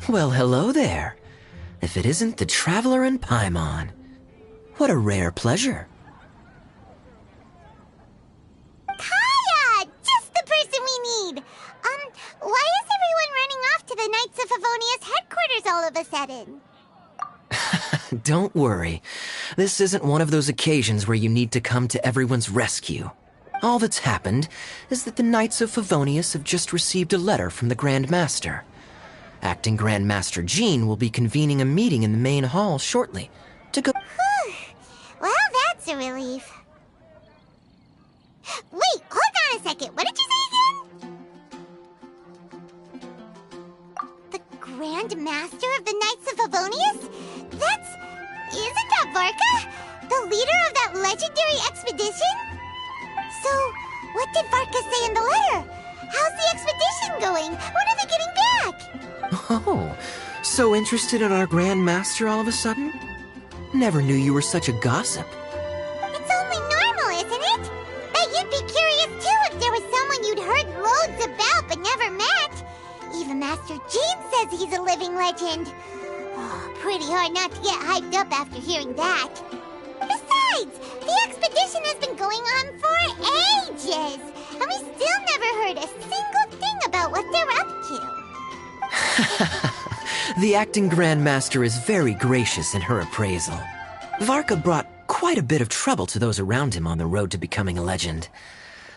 Well, hello there. If it isn't the Traveler and Paimon. What a rare pleasure. Kaya! Just the person we need! Why is everyone running off to the Knights of Favonia's headquarters all of a sudden? Don't worry. This isn't one of those occasions where you need to come to everyone's rescue. All that's happened is that the Knights of Favonius have just received a letter from the Grand Master. Acting Grand Master Jean will be convening a meeting in the main hall shortly to go... Well, that's a relief. Wait, hold on a second. What did you say again? The Grand Master of the Knights of Favonius? Isn't that Varka? The leader of that legendary expedition? So, what did Varka say in the letter? How's the expedition going? When are they getting back? Oh, so interested in our Grand Master all of a sudden? Never knew you were such a gossip. It's only normal, isn't it? Bet you'd be curious too if there was someone you'd heard loads about but never met. Even Master Jean says he's a living legend. Oh, pretty hard not to get hyped up after hearing that. Besides, the expedition has been going on for ages, and we still never heard a single thing about what they're up to. The acting Grand Master is very gracious in her appraisal. Varka brought quite a bit of trouble to those around him on the road to becoming a legend.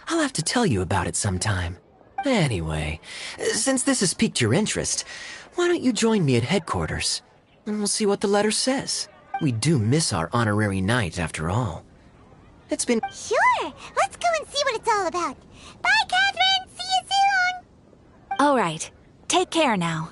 I'll have to tell you about it sometime. Anyway, since this has piqued your interest, why don't you join me at headquarters? And we'll see what the letter says. We do miss our honorary knight, after all. It's been... Sure! Let's go and see what it's all about. Bye, Catherine! See you soon! All right. Take care now.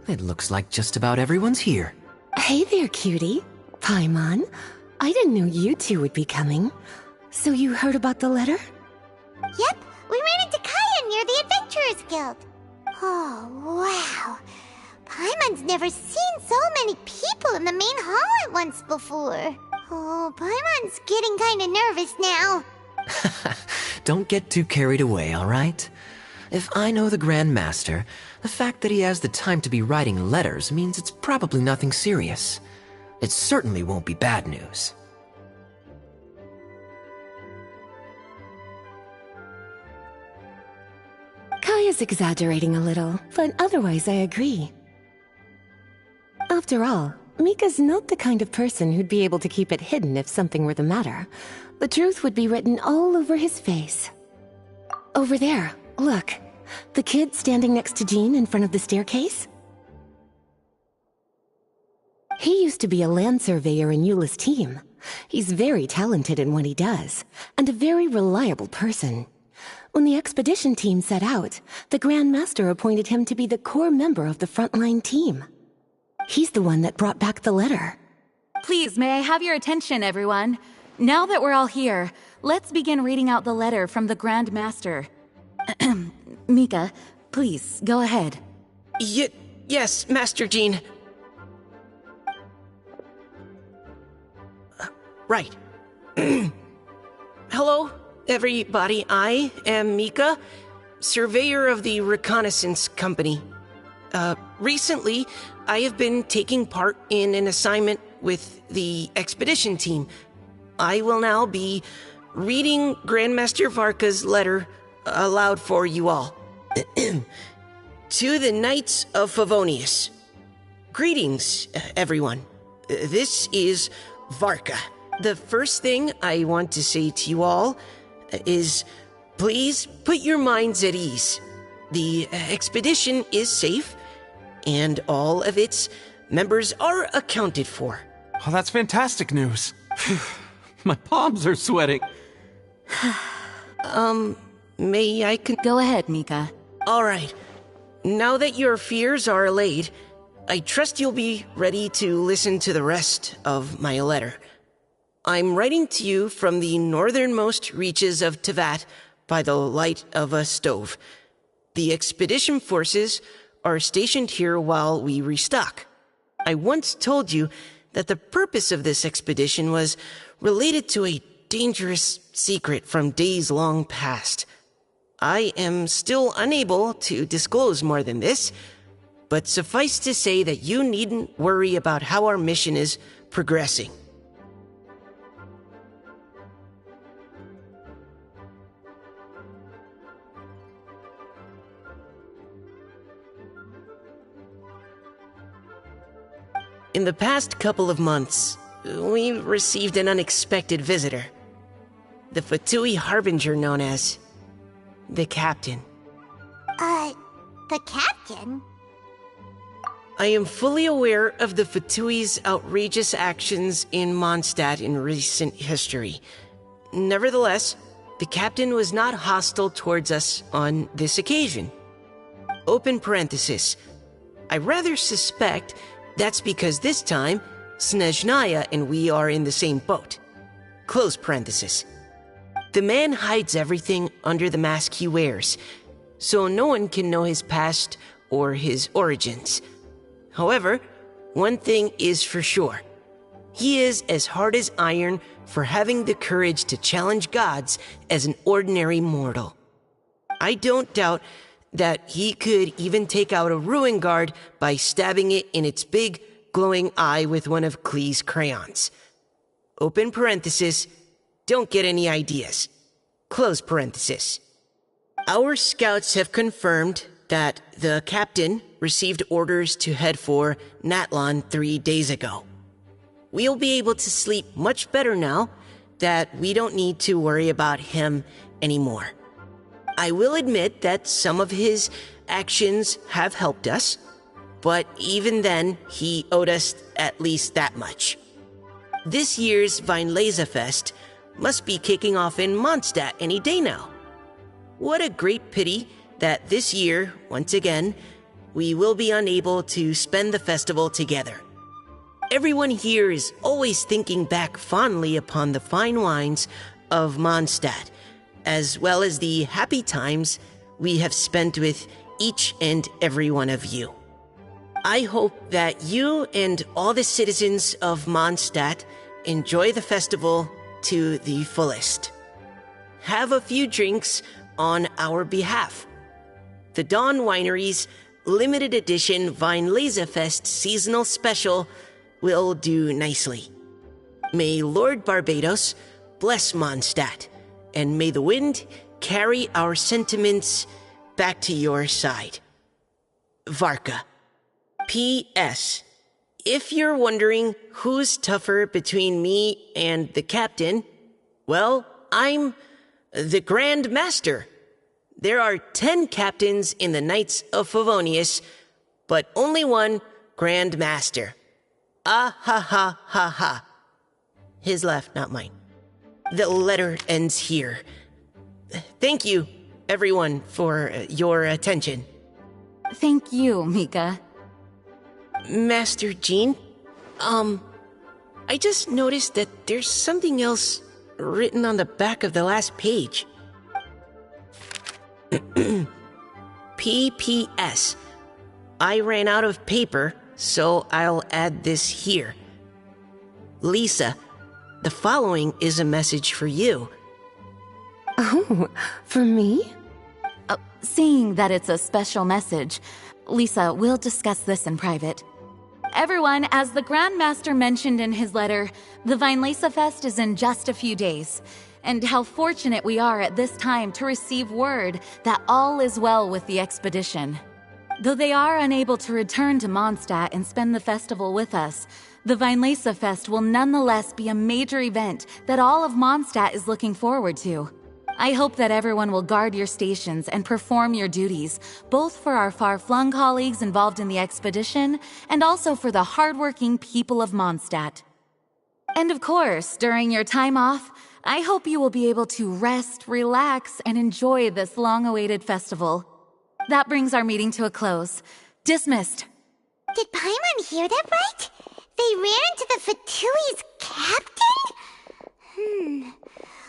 It looks like just about everyone's here. Hey there, cutie. Paimon. I didn't know you two would be coming. So you heard about the letter? Yep, we ran into Kaya near the Adventurers Guild. Oh, wow. Paimon's never seen so many people in the main hall at once before. Oh, Paimon's getting kinda nervous now. Don't get too carried away, all right? If I know the Grand Master, the fact that he has the time to be writing letters means it's probably nothing serious. It certainly won't be bad news. Kaya's exaggerating a little, but otherwise I agree. After all, Mika's not the kind of person who'd be able to keep it hidden if something were the matter. The truth would be written all over his face. Over there, look. The kid standing next to Jean in front of the staircase? He used to be a land surveyor in Eula's team. He's very talented in what he does, and a very reliable person. When the expedition team set out, the Grand Master appointed him to be the core member of the frontline team. He's the one that brought back the letter. Please, may I have your attention, everyone? Now that we're all here, let's begin reading out the letter from the Grand Master. Mika, Please, go ahead. Yes, Master Jean. Right. Hello, everybody. I am Mika, surveyor of the Reconnaissance Company. Recently, I have been taking part in an assignment with the expedition team. I will now be reading Grandmaster Varka's letter aloud for you all. To the Knights of Favonius. Greetings, everyone. This is Varka. The first thing I want to say to you all is please put your minds at ease. The expedition is safe, and all of its members are accounted for. Oh, that's fantastic news. My palms are sweating. May I Go ahead, Mika. All right. Now that your fears are allayed, I trust you'll be ready to listen to the rest of my letter. I'm writing to you from the northernmost reaches of Tevat by the light of a stove. The expedition forces are stationed here while we restock. I once told you that the purpose of this expedition was related to a dangerous secret from days long past. I am still unable to disclose more than this, but suffice to say that you needn't worry about how our mission is progressing. In the past couple of months, we received an unexpected visitor. The Fatui Harbinger known as the Captain. The Captain? I am fully aware of the Fatui's outrageous actions in Mondstadt in recent history. Nevertheless, the Captain was not hostile towards us on this occasion. Open parenthesis. I rather suspect that's because this time, Snezhnaya and we are in the same boat. Close parenthesis. The man hides everything under the mask he wears, so no one can know his past or his origins. However, one thing is for sure. He is as hard as iron for having the courage to challenge gods as an ordinary mortal. I don't doubt that he could even take out a ruin guard by stabbing it in its big, glowing eye with one of Klee's crayons. Open parenthesis, don't get any ideas. Close parenthesis. Our scouts have confirmed that the Captain received orders to head for Natlon 3 days ago. We'll be able to sleep much better now that we don't need to worry about him anymore. I will admit that some of his actions have helped us, but even then, he owed us at least that much. This year's Weinlesefest must be kicking off in Mondstadt any day now. What a great pity that this year, once again, we will be unable to spend the festival together. Everyone here is always thinking back fondly upon the fine wines of Mondstadt, as well as the happy times we have spent with each and every one of you. I hope that you and all the citizens of Mondstadt enjoy the festival to the fullest. Have a few drinks on our behalf. The Dawn Winery's limited edition Weinlesefest seasonal special will do nicely. May Lord Barbados bless Mondstadt, and may the wind carry our sentiments back to your side. Varka. P.S. If you're wondering who's tougher between me and the Captain, well, I'm the Grand Master. There are 10 captains in the Knights of Favonius, but only one Grand Master. Ah ha ha ha ha. His laugh, not mine. The letter ends here. Thank you, everyone, for your attention. Thank you, Mika. Master Jean, I just noticed that there's something else written on the back of the last page. P.P.S. I ran out of paper, so I'll add this here. Lisa, the following is a message for you. Oh, for me? Seeing that it's a special message, Lisa, we'll discuss this in private. Everyone, as the Grandmaster mentioned in his letter, the Vinelesa Fest is in just a few days. And how fortunate we are at this time to receive word that all is well with the expedition. Though they are unable to return to Mondstadt and spend the festival with us, the Vinelesa Fest will nonetheless be a major event that all of Mondstadt is looking forward to. I hope that everyone will guard your stations and perform your duties, both for our far-flung colleagues involved in the expedition and also for the hardworking people of Mondstadt. And of course, during your time off, I hope you will be able to rest, relax, and enjoy this long-awaited festival. That brings our meeting to a close. Dismissed. Did Paimon hear that right? They ran into the Fatui's captain?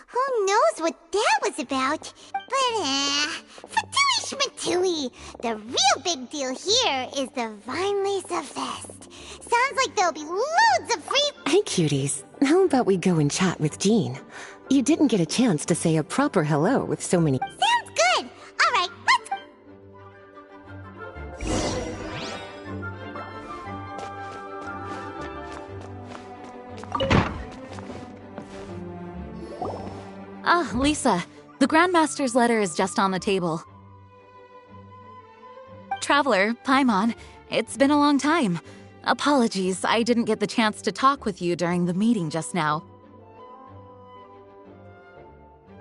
Who knows what that was about? But, Fatui Schmatui. The real big deal here is the Vinelesa Fest. Sounds like there'll be loads of free... Hey, cuties. How about we go and chat with Jean? You didn't get a chance to say a proper hello with so many... Sounds good. All right, let's... Ah, Lisa, the Grandmaster's letter is just on the table. Traveler, Paimon, it's been a long time. Apologies, I didn't get the chance to talk with you during the meeting just now.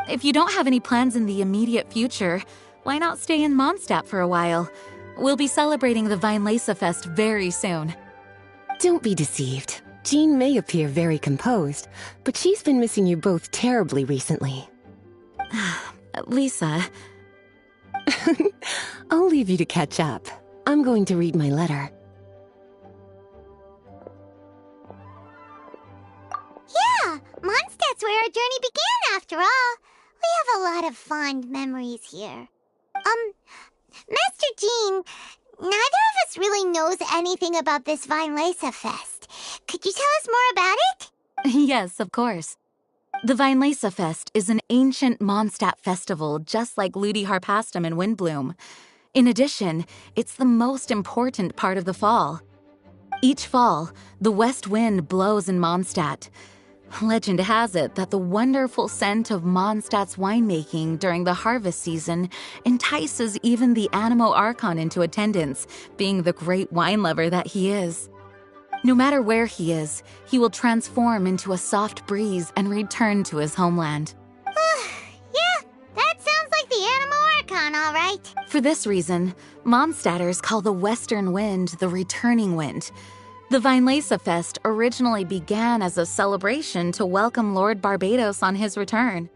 If you don't have any plans in the immediate future, why not stay in Mondstadt for a while? We'll be celebrating the Vinelesa Fest very soon. Don't be deceived. Jean may appear very composed, but she's been missing you both terribly recently. Lisa... I'll leave you to catch up. I'm going to read my letter. Yeah, Mondstadt's where our journey began after all. We have a lot of fond memories here. Master Jean, neither of us really knows anything about this Vinelesa Fest. Could you tell us more about it? Yes, of course. The Vinelesa Fest is an ancient Mondstadt festival just like Ludi Harpastum and Windblume. In addition, it's the most important part of the fall. Each fall, the west wind blows in Mondstadt. Legend has it that the wonderful scent of Mondstadt's winemaking during the harvest season entices even the Animo Archon into attendance, being the great wine lover that he is. No matter where he is, he will transform into a soft breeze and return to his homeland. Yeah, that sounds like the Animo Archon, all right. For this reason, Mondstadters call the western wind the returning wind. The Vinelesa Fest originally began as a celebration to welcome Lord Barbados on his return.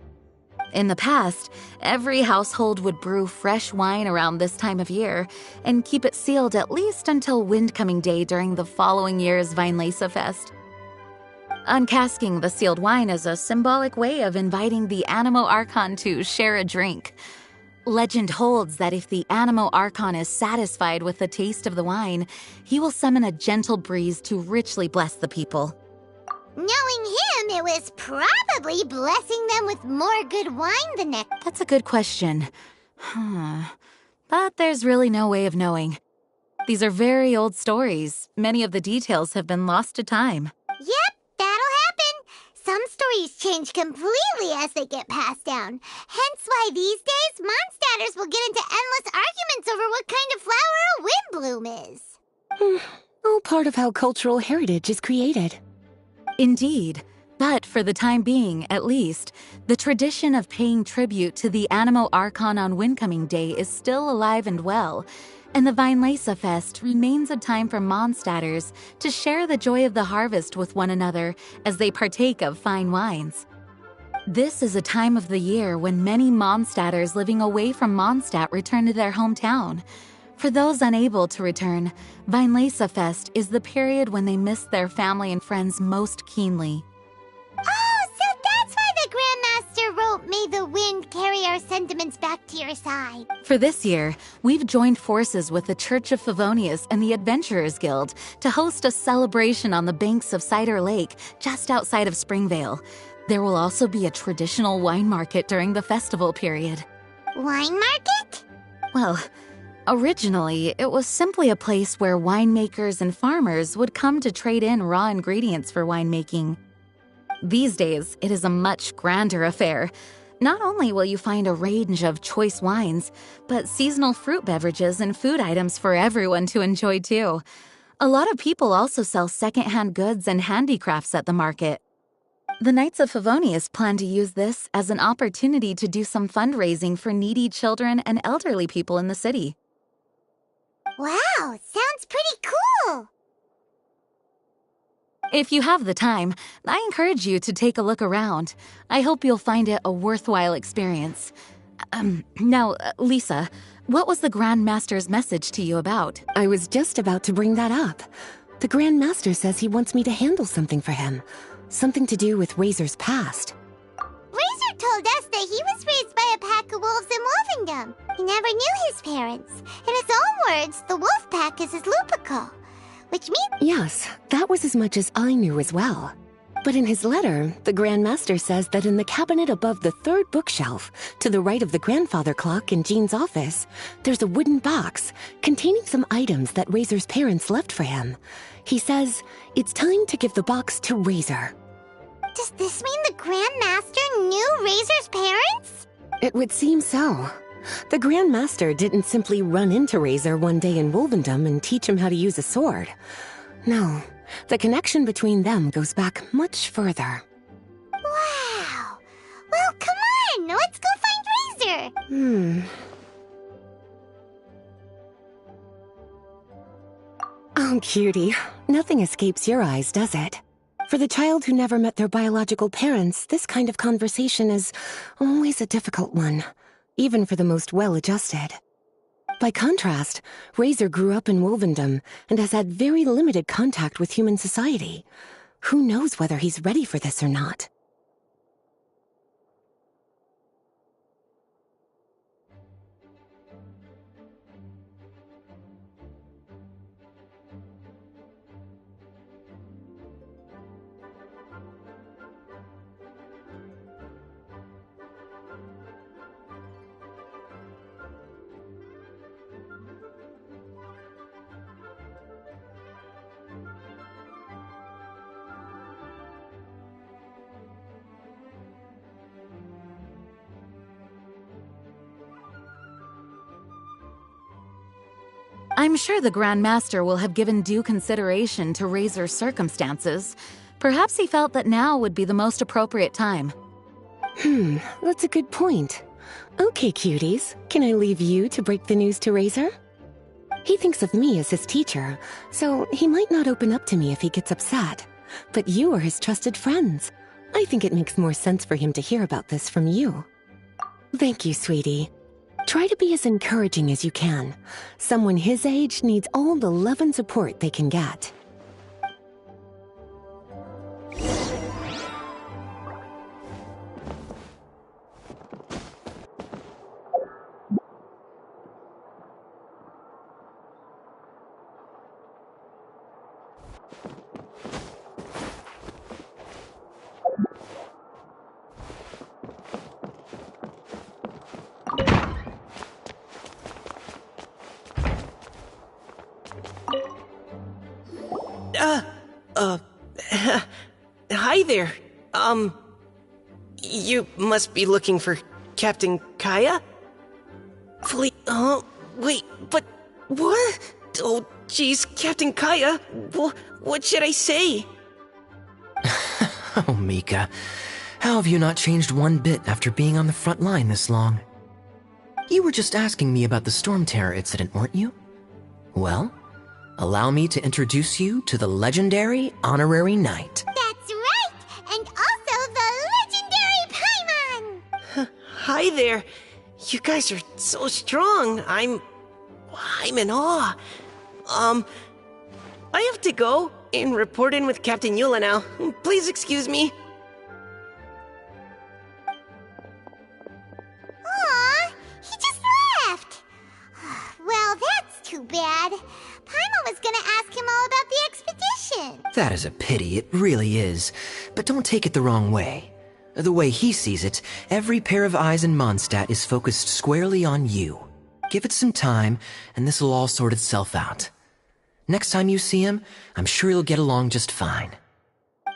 In the past, every household would brew fresh wine around this time of year and keep it sealed at least until Windcoming Day during the following year's Vinelesa Fest. Uncasking the sealed wine is a symbolic way of inviting the Animo Archon to share a drink. Legend holds that if the Animo Archon is satisfied with the taste of the wine, he will summon a gentle breeze to richly bless the people. Knowing him, it was probably blessing them with more good wine the next... That's a good question. But there's really no way of knowing. These are very old stories. Many of the details have been lost to time. Yep, that'll happen. Some stories change completely as they get passed down. Hence why these days, Mondstadters will get into endless arguments over what kind of flower a Windblume is. All part of how cultural heritage is created. Indeed. But for the time being, at least, the tradition of paying tribute to the Animo Archon on Windcoming Day is still alive and well, and the Vinelesa Fest remains a time for Mondstadters to share the joy of the harvest with one another as they partake of fine wines. This is a time of the year when many Mondstadters living away from Mondstadt return to their hometown. For those unable to return, Vinelesa Fest is the period when they miss their family and friends most keenly. Oh, so that's why the Grandmaster wrote, "May the wind carry our sentiments back to your side." For this year, we've joined forces with the Church of Favonius and the Adventurers Guild to host a celebration on the banks of Cider Lake, just outside of Springvale. There will also be a traditional wine market during the festival period. Wine market? Well, originally, it was simply a place where winemakers and farmers would come to trade in raw ingredients for winemaking. These days, it is a much grander affair. Not only will you find a range of choice wines, but seasonal fruit beverages and food items for everyone to enjoy too. A lot of people also sell secondhand goods and handicrafts at the market. The Knights of Favonius plan to use this as an opportunity to do some fundraising for needy children and elderly people in the city. Wow, sounds pretty cool. If you have the time, I encourage you to take a look around. I hope you'll find it a worthwhile experience. Now, Lisa, what was the Grand Master's message to you about? I was just about to bring that up. The Grand Master says he wants me to handle something for him. Something to do with Razor's past. Razor told us that he was raised by a pack of wolves in Wolvendom. He never knew his parents. In his own words, the wolf pack is his lupical. Which means... Yes, that was as much as I knew as well. But in his letter, the Grand Master says that in the cabinet above the third bookshelf, to the right of the grandfather clock in Jean's office, there's a wooden box containing some items that Razor's parents left for him. He says it's time to give the box to Razor. Does this mean the Grand Master knew Razor's parents? It would seem so. The Grand Master didn't simply run into Razor one day in Wolvendom and teach him how to use a sword. No, the connection between them goes back much further. Wow! Well, come on! Let's go find Razor! Oh, cutie. Nothing escapes your eyes, does it? For the child who never met their biological parents, this kind of conversation is always a difficult one, even for the most well-adjusted. By contrast, Razor grew up in Wolvendom and has had very limited contact with human society. Who knows whether he's ready for this or not? I'm sure the Grand Master will have given due consideration to Razor's circumstances. Perhaps he felt that now would be the most appropriate time. That's a good point. Okay, cuties, can I leave you to break the news to Razor? He thinks of me as his teacher, so he might not open up to me if he gets upset. But you are his trusted friends. I think it makes more sense for him to hear about this from you. Thank you, sweetie. Try to be as encouraging as you can. Someone his age needs all the love and support they can get. Hi there. You must be looking for Captain Kaya? Wait, but what? Oh, jeez, Captain Kaya, what should I say? Oh, Mika. How have you not changed one bit after being on the front line this long? You were just asking me about the Storm Terror incident, weren't you? Well, allow me to introduce you to the legendary Honorary Knight. That's right! And also the legendary Paimon! Hi there. You guys are so strong. I'm in awe. I have to go and report in with Captain Yula now. Please excuse me. That is a pity, it really is. But don't take it the wrong way. The way he sees it, every pair of eyes in Mondstadt is focused squarely on you. Give it some time, and this'll all sort itself out. Next time you see him, I'm sure you'll get along just fine.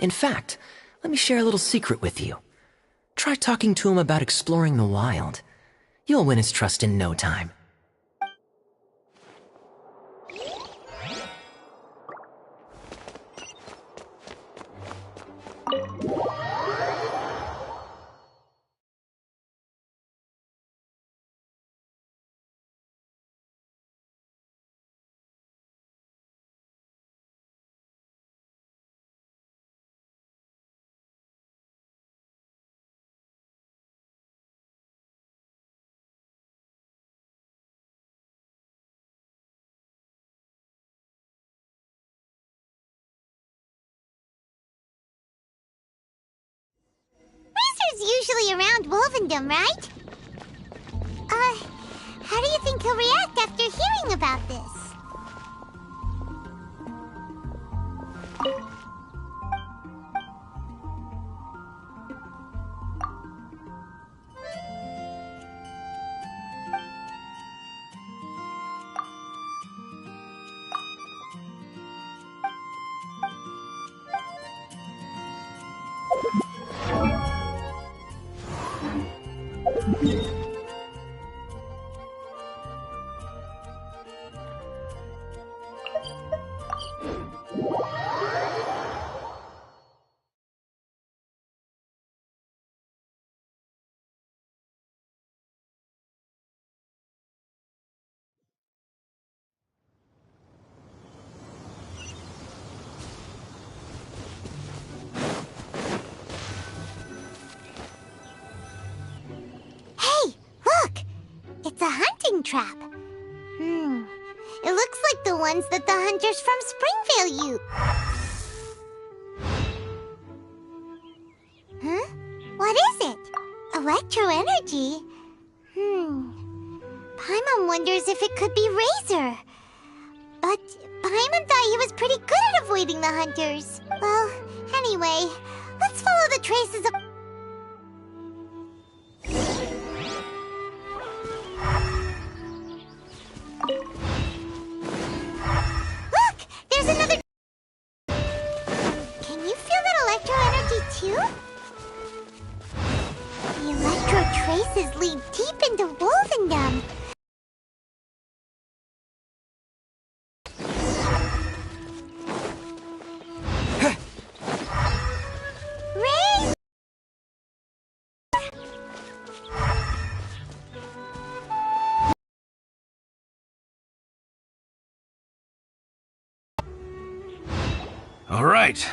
In fact, let me share a little secret with you. Try talking to him about exploring the wild. You'll win his trust in no time. Razor's usually around Wolvendom, right? How do you think he'll react after hearing about this? It's a hunting trap. It looks like the ones that the hunters from Springvale use. Huh? What is it? Electro energy? Paimon wonders if it could be Razor. But Paimon thought he was pretty good at avoiding the hunters. Well, anyway, let's follow the traces of... Look! There's another... Can you feel that electro energy too? The electro traces lead deep into Wolvendom. All right.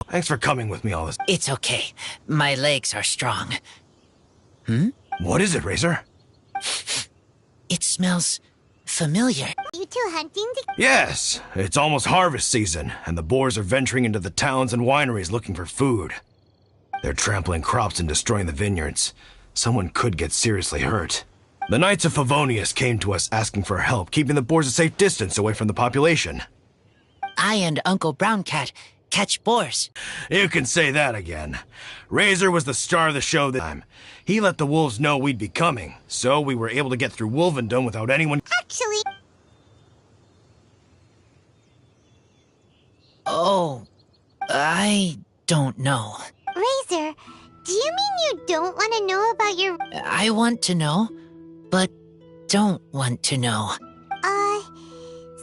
Thanks for coming with me all this. It's okay. My legs are strong. What is it, Razor? It smells familiar. You two hunting to... Yes, it's almost harvest season, and the boars are venturing into the towns and wineries looking for food. They're trampling crops and destroying the vineyards. Someone could get seriously hurt. The Knights of Favonius came to us asking for help, keeping the boars a safe distance away from the population. I and Uncle Brown Cat catch boars. You can say that again. Razor was the star of the show this time. He let the wolves know we'd be coming, so we were able to get through Wolvendom without anyone... Actually... Oh, I don't know. Razor, do you mean you don't want to know about your... I want to know, but don't want to know.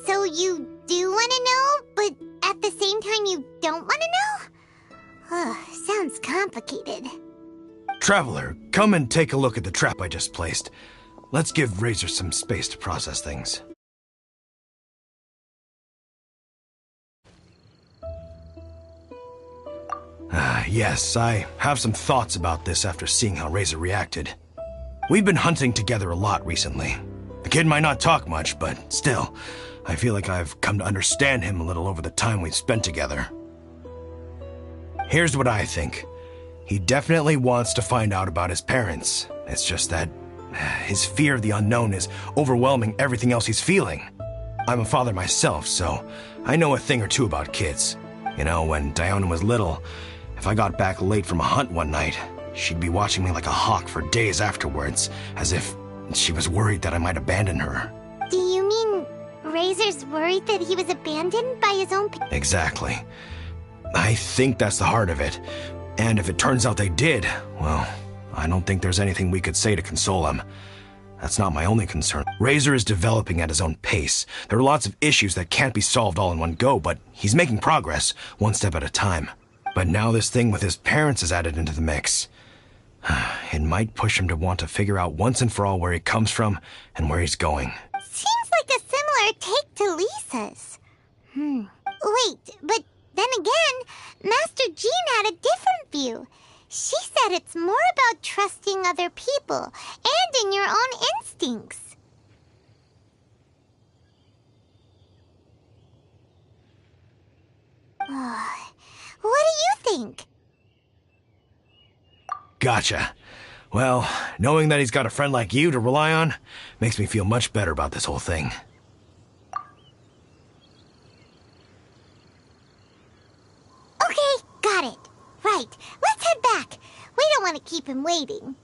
So you do want to know, but at the same time you don't want to know? Sounds complicated. Traveler, come and take a look at the trap I just placed. Let's give Razor some space to process things. Yes, I have some thoughts about this after seeing how Razor reacted. We've been hunting together a lot recently. The kid might not talk much, but still, I feel like I've come to understand him a little over the time we've spent together. Here's what I think. He definitely wants to find out about his parents. It's just that his fear of the unknown is overwhelming everything else he's feeling. I'm a father myself, so I know a thing or two about kids. You know, when Diona was little, if I got back late from a hunt one night, she'd be watching me like a hawk for days afterwards, as if she was worried that I might abandon her. Do you mean Razor's worried that he was abandoned by his own people? Exactly. I think that's the heart of it. And if it turns out they did, well, I don't think there's anything we could say to console him. That's not my only concern. Razor is developing at his own pace. There are lots of issues that can't be solved all in one go, but he's making progress, one step at a time. But now this thing with his parents is added into the mix. It might push him to want to figure out once and for all where he comes from and where he's going. Seems like a similar take to Lisa's. Wait, but then again, Master Jean had a different view. She said it's more about trusting other people and in your own instincts. What do you think? Gotcha. Well, knowing that he's got a friend like you to rely on makes me feel much better about this whole thing. Okay, got it. Right, let's head back. We don't want to keep him waiting.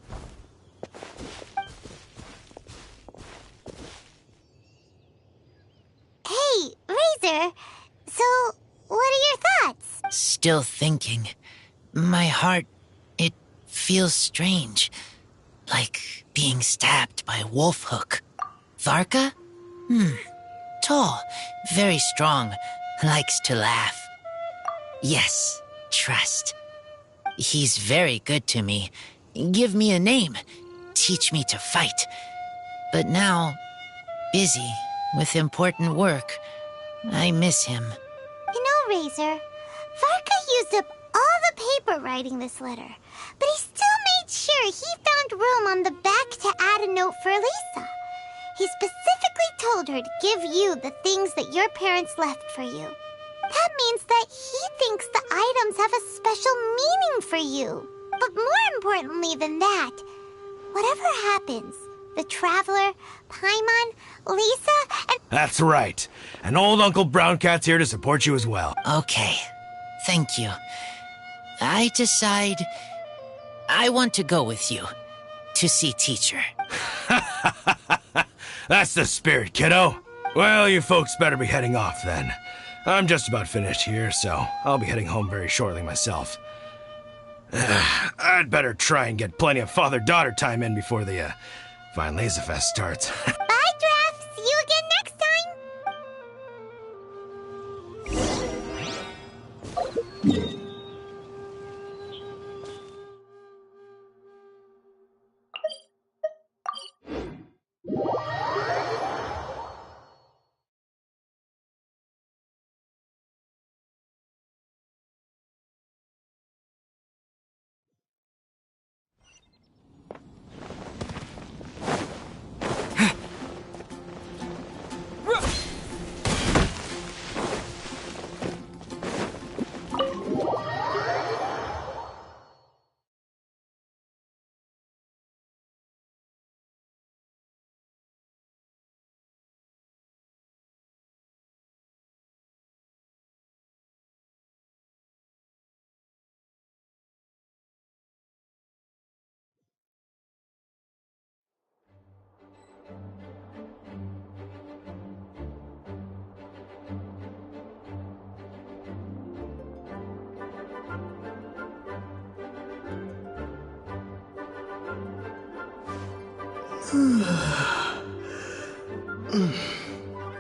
Hey, Razor. So, what are your thoughts? Still thinking. My heart, it feels strange. Like being stabbed by a wolf hook. Varka? Tall, very strong, likes to laugh. Yes, trust. He's very good to me. Give me a name. Teach me to fight. But now, busy with important work. I miss him. You know, Razor, Varka used up all the paper writing this letter, but he still made sure he found room on the back to add a note for Lisa. He specifically told her to give you the things that your parents left for you. That means that he thinks the items have a special meaning for you. But more importantly than that, whatever happens, the Traveler, Paimon, Lisa, and... That's right. And old Uncle Brown Cat's here to support you as well. Okay, thank you. I decide I want to go with you to see teacher. That's the spirit, kiddo. Well, you folks better be heading off then. I'm just about finished here, so I'll be heading home very shortly myself. I'd better try and get plenty of father-daughter time in before the Vine Laser Fest starts. Bye, Draft. See you again next time.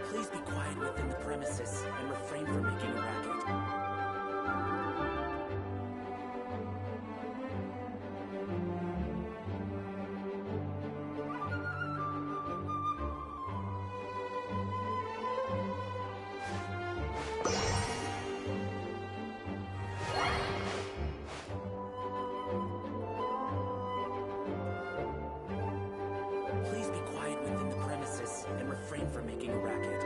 Please be quiet within the premises and refrain from making a racket. Please be quiet within the premises and refrain from making a racket.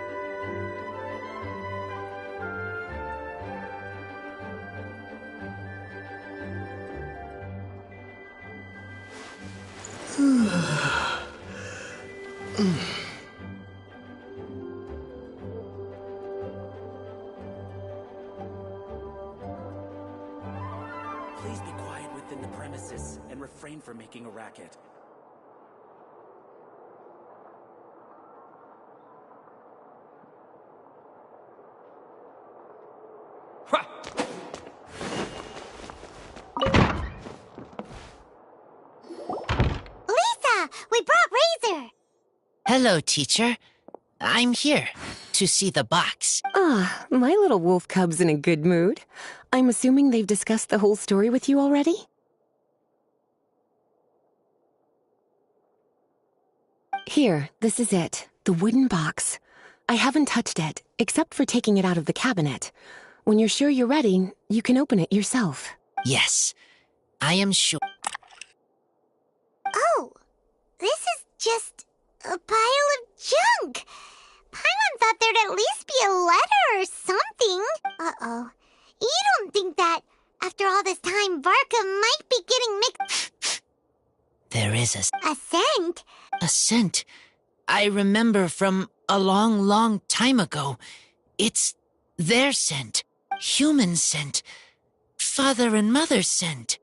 refrain from making a racket. Lisa, we brought Razor. Hello, teacher. I'm here to see the box. Ah, my little wolf cub's in a good mood. I'm assuming they've discussed the whole story with you already? Here, this is it. The wooden box. I haven't touched it, except for taking it out of the cabinet. When you're sure you're ready, you can open it yourself. Yes, I am sure. Oh, this is just a pile of junk. Paimon thought there'd at least be a letter or something. Uh-oh. You don't think that, after all this time, Varka might be getting mixed... There is A scent? a scent I remember from a long, long time ago. It's their scent. Human scent. Father and mother scent.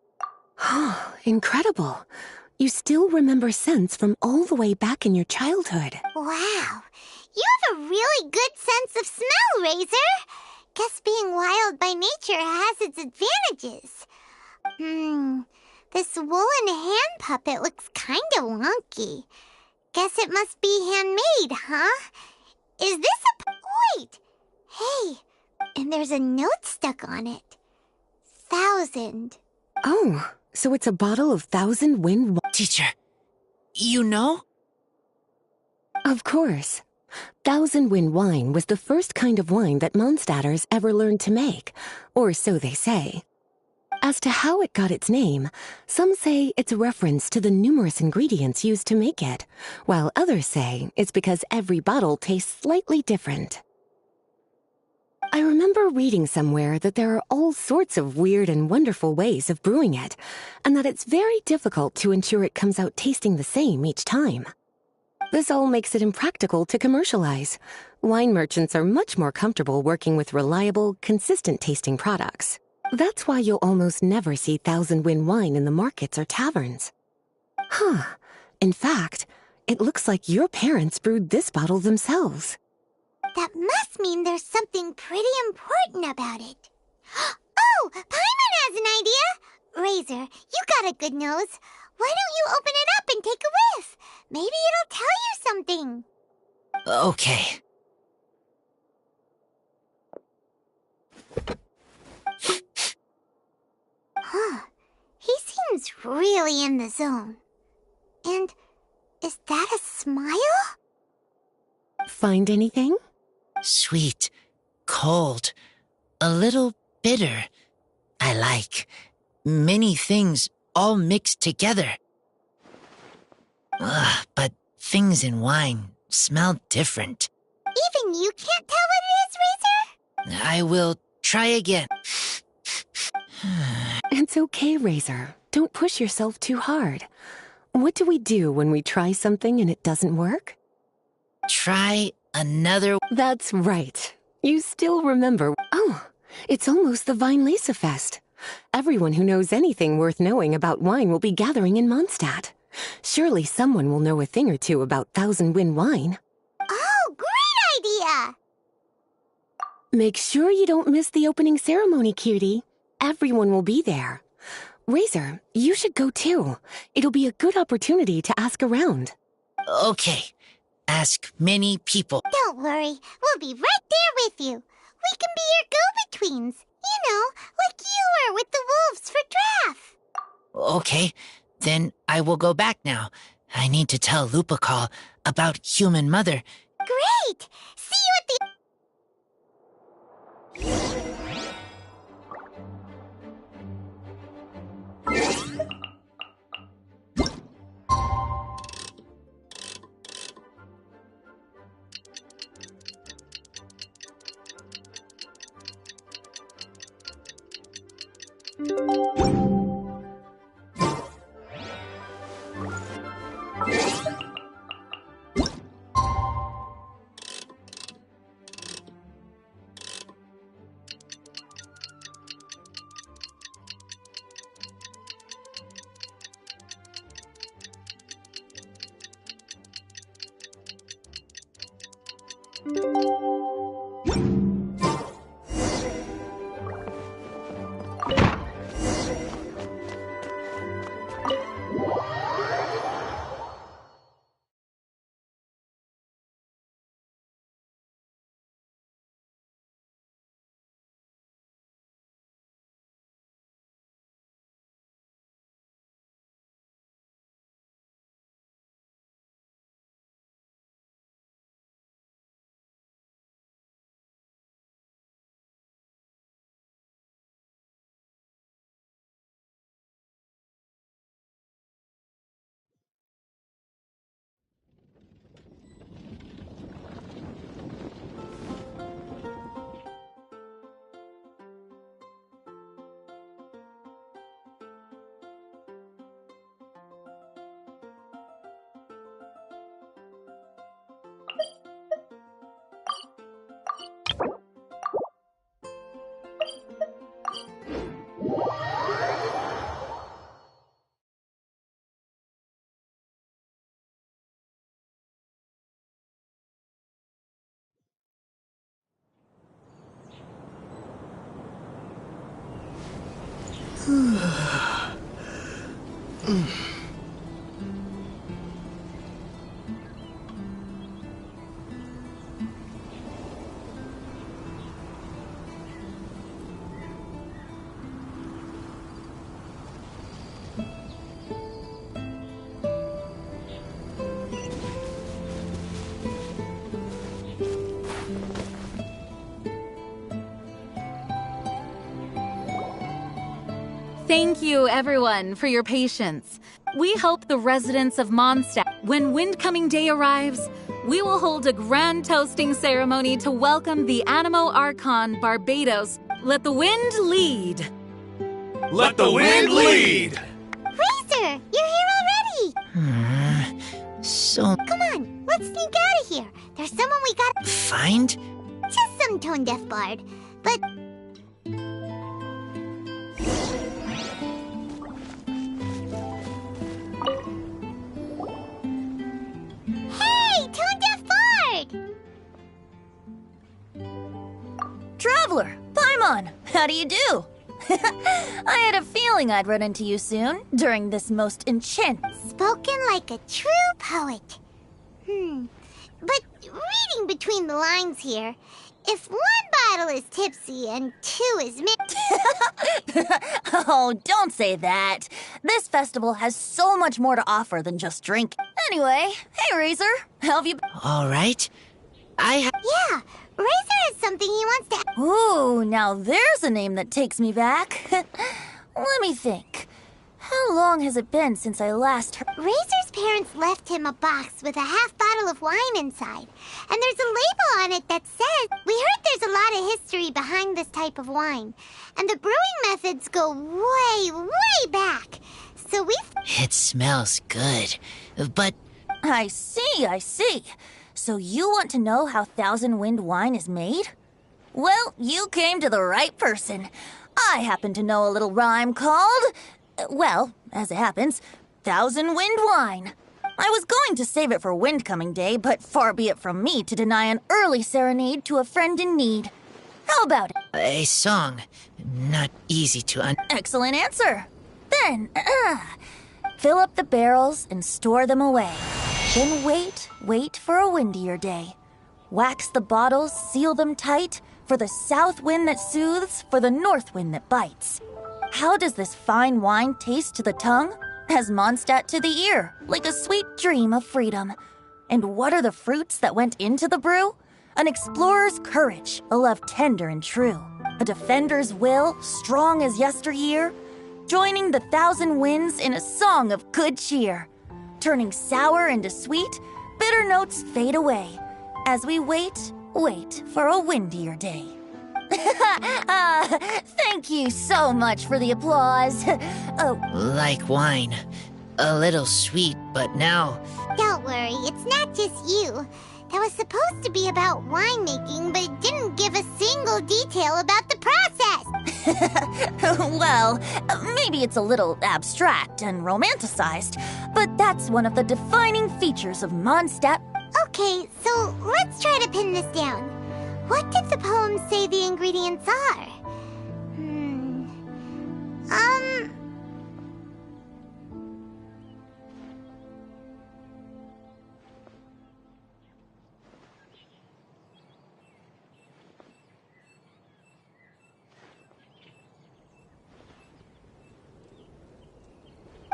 Oh, incredible. You still remember scents from all the way back in your childhood. Wow. You have a really good sense of smell, Razor. Guess being wild by nature has its advantages. This woolen hand puppet looks kind of wonky. Guess it must be handmade, huh? Is this a... Wait! Hey, and there's a note stuck on it. 1,000. Oh, so it's a bottle of 1,000 Wind... Teacher, you know? Of course. 1,000 Wind wine was the first kind of wine that Mondstadters ever learned to make, or so they say. As to how it got its name, some say it's a reference to the numerous ingredients used to make it, while others say it's because every bottle tastes slightly different. I remember reading somewhere that there are all sorts of weird and wonderful ways of brewing it, and that it's very difficult to ensure it comes out tasting the same each time. This all makes it impractical to commercialize. Wine merchants are much more comfortable working with reliable, consistent-tasting products. That's why you'll almost never see 1,000 Wind wine in the markets or taverns. Huh. In fact, it looks like your parents brewed this bottle themselves. That must mean there's something pretty important about it. Oh, Paimon has an idea! Razor, you got a good nose. Why don't you open it up and take a whiff? Maybe it'll tell you something. Okay. Huh. He seems really in the zone. And is that a smile? Find anything? Sweet, cold, a little bitter. I like many things all mixed together. But things in wine smell different. Even you can't tell what it is, Razor? I will try again. It's okay, Razor. Don't push yourself too hard. What do we do when we try something and it doesn't work? Try another... That's right. You still remember... Oh, it's almost the Windlese Fest. Everyone who knows anything worth knowing about wine will be gathering in Mondstadt. Surely someone will know a thing or two about 1,000 Wind wine. Oh, great idea! Make sure you don't miss the opening ceremony, cutie. Everyone will be there. Razor, you should go too. It'll be a good opportunity to ask around. Okay. Ask many people. Don't worry, we'll be right there with you. We can be your go-betweens. You know, like you were with the wolves for Draff. Okay, then I will go back now. I need to tell Lupacall about Human Mother. Great! See you at the... Thank you, everyone, for your patience. We hope the residents of Mondstadt, when Windcoming Day arrives, we will hold a grand toasting ceremony to welcome the Animo Archon Barbados. Let the wind lead. Let the wind lead! Razor, you're here already! So... Come on, let's sneak out of here. There's someone we gotta... Find? Just some tone-deaf bard. But... Hey, tone-deaf bard! Traveler, Paimon, how do you do? I had a feeling I'd run into you soon, during this most enchanting... Spoken like a true poet. But reading between the lines here, if one bottle is tipsy and two is Oh, don't say that. This festival has so much more to offer than just drink. Anyway, hey Razor, how have you been? All right. Yeah, Razor has something he wants to... Ooh, now there's a name that takes me back. Let me think. How long has it been since I last heard... Razor's parents left him a box with a half bottle of wine inside. And there's a label on it that says... We heard there's a lot of history behind this type of wine. And the brewing methods go way, way back. So we've... It smells good, but... I see. So you want to know how Thousand Wind wine is made? Well, you came to the right person. I happen to know a little rhyme called... Well, as it happens, Thousand Wind wine. I was going to save it for Windcoming Day, but far be it from me to deny an early serenade to a friend in need. How about it? A song. Not easy to Excellent answer. Then, fill up the barrels and store them away. Then wait for a windier day. Wax the bottles, seal them tight, for the south wind that soothes, for the north wind that bites. How does this fine wine taste to the tongue? As Mondstadt to the ear, like a sweet dream of freedom. And what are the fruits that went into the brew? An explorer's courage, a love tender and true. A defender's will, strong as yesteryear. Joining the thousand winds in a song of good cheer. Turning sour into sweet, bitter notes fade away. As we wait for a windier day. Thank you so much for the applause. Oh. Like wine. A little sweet, but now... Don't worry, it's not just you. That was supposed to be about winemaking, but it didn't give a single detail about the process. Well, maybe it's a little abstract and romanticized, but that's one of the defining features of Mondstadt. Okay, so let's try to pin this down. What did the poem say the ingredients are?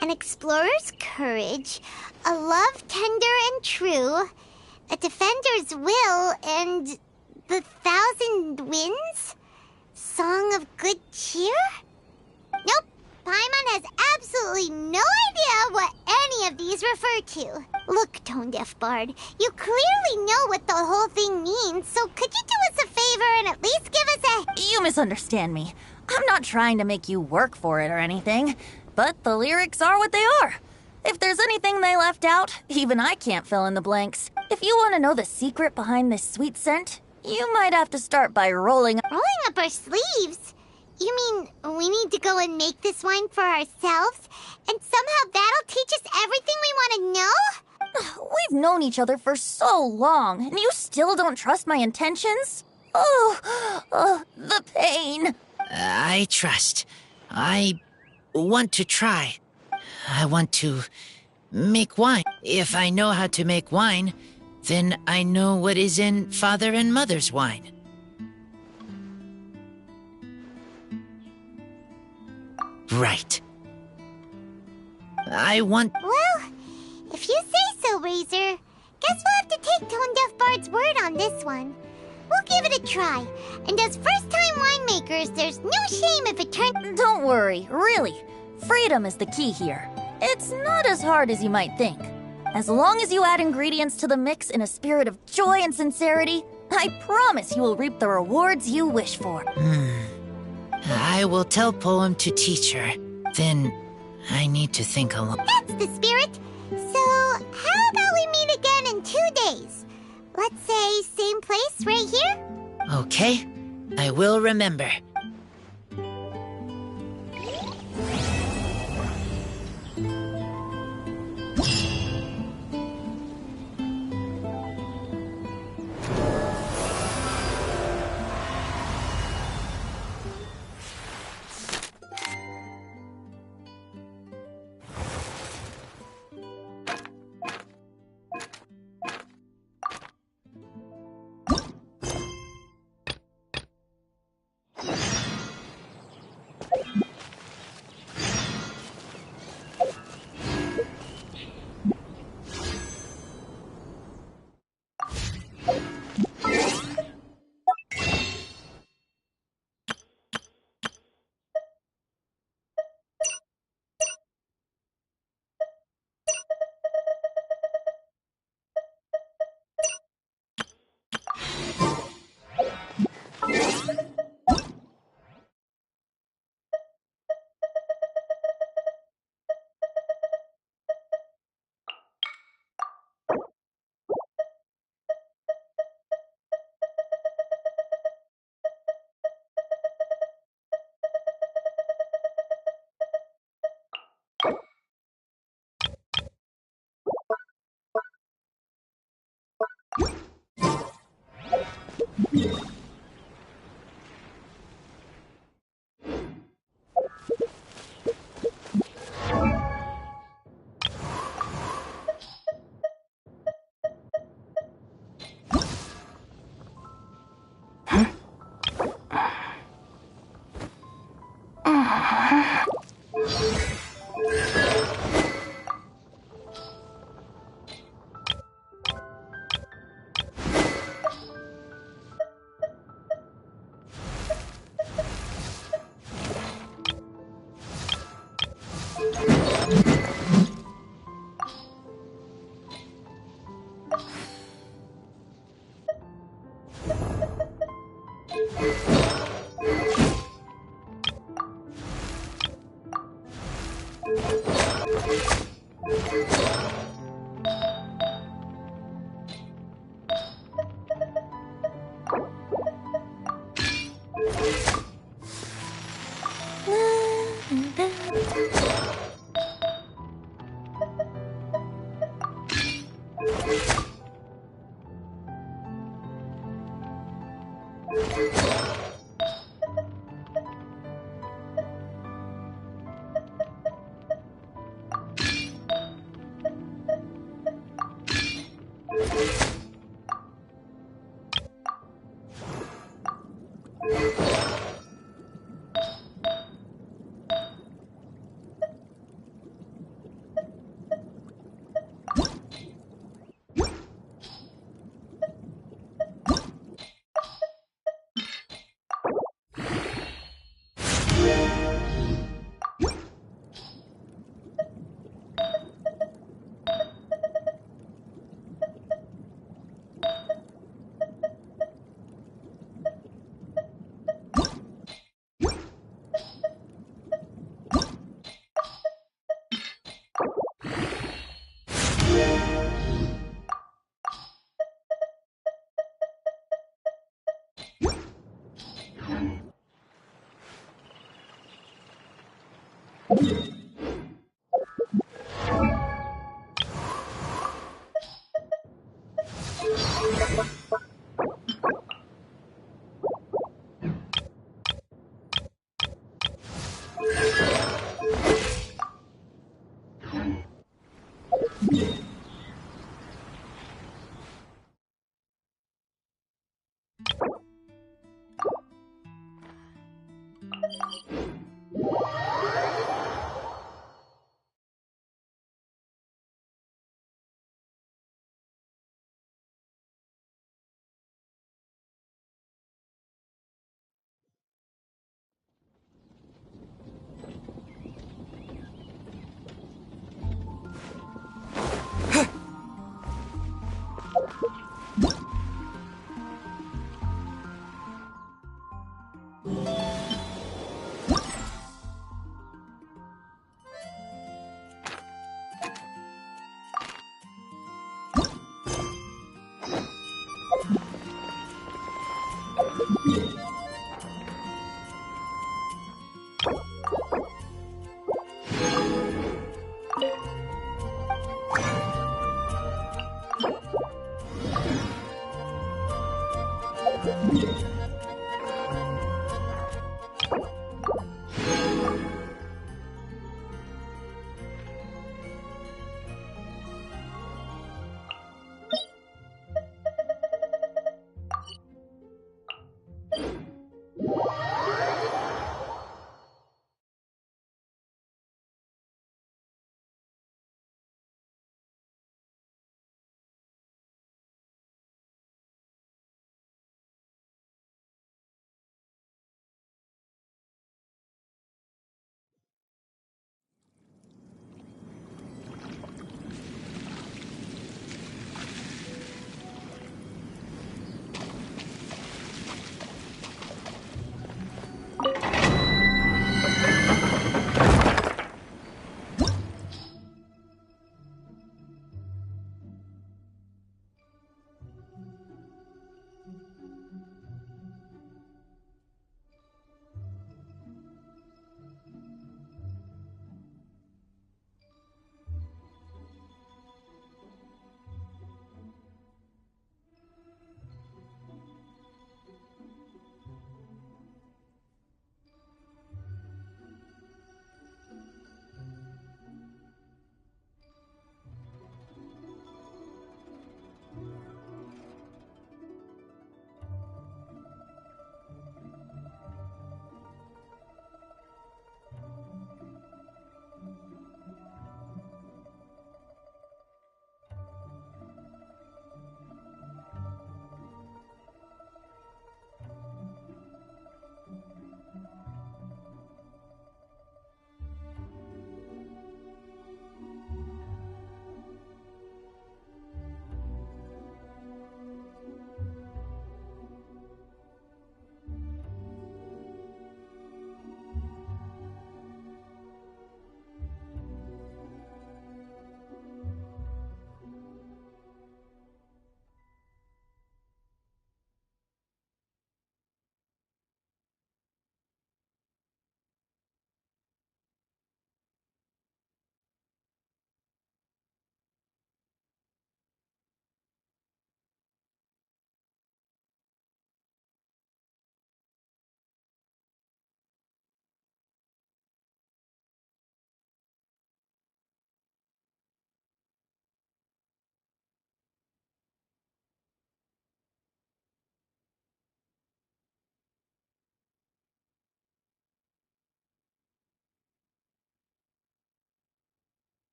An explorer's courage, a love tender and true, a defender's will, and the thousand winds? Song of good cheer? Nope, Paimon has absolutely no idea what any of these refer to. Look, Tone-Deaf Bard, you clearly know what the whole thing means, so could you do us a favor and at least give us a... You misunderstand me. I'm not trying to make you work for it or anything, but the lyrics are what they are. If there's anything they left out, even I can't fill in the blanks. If you want to know the secret behind this sweet scent, you might have to start by rolling up our sleeves? You mean we need to go and make this wine for ourselves? And somehow that'll teach us everything we want to know? We've known each other for so long, and you still don't trust my intentions? Oh, the pain. I trust. I want to try. I want to make wine. If I know how to make wine, then I know what is in Father and Mother's wine. Right. I want... Well, if you say so, Razor, guess we'll have to take Tone-Deaf Bard's word on this one. We'll give it a try, and as first-time winemakers, there's no shame if it turns... Don't worry, really. Freedom is the key here. It's not as hard as you might think. As long as you add ingredients to the mix in a spirit of joy and sincerity, I promise you will reap the rewards you wish for. I will tell Poem to teach her. Then I need to think alone. That's the spirit. So, how about we meet again in 2 days? Let's say same place right here? Okay, I will remember.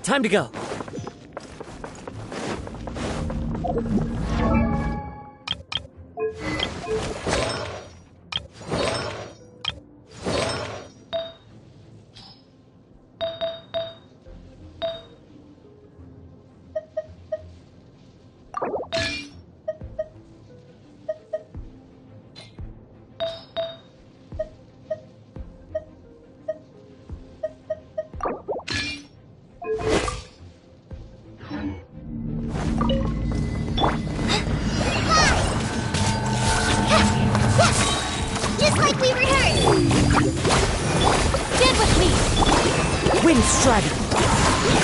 Time to go. Just like we rehearsed! Stand with me! Wind striving.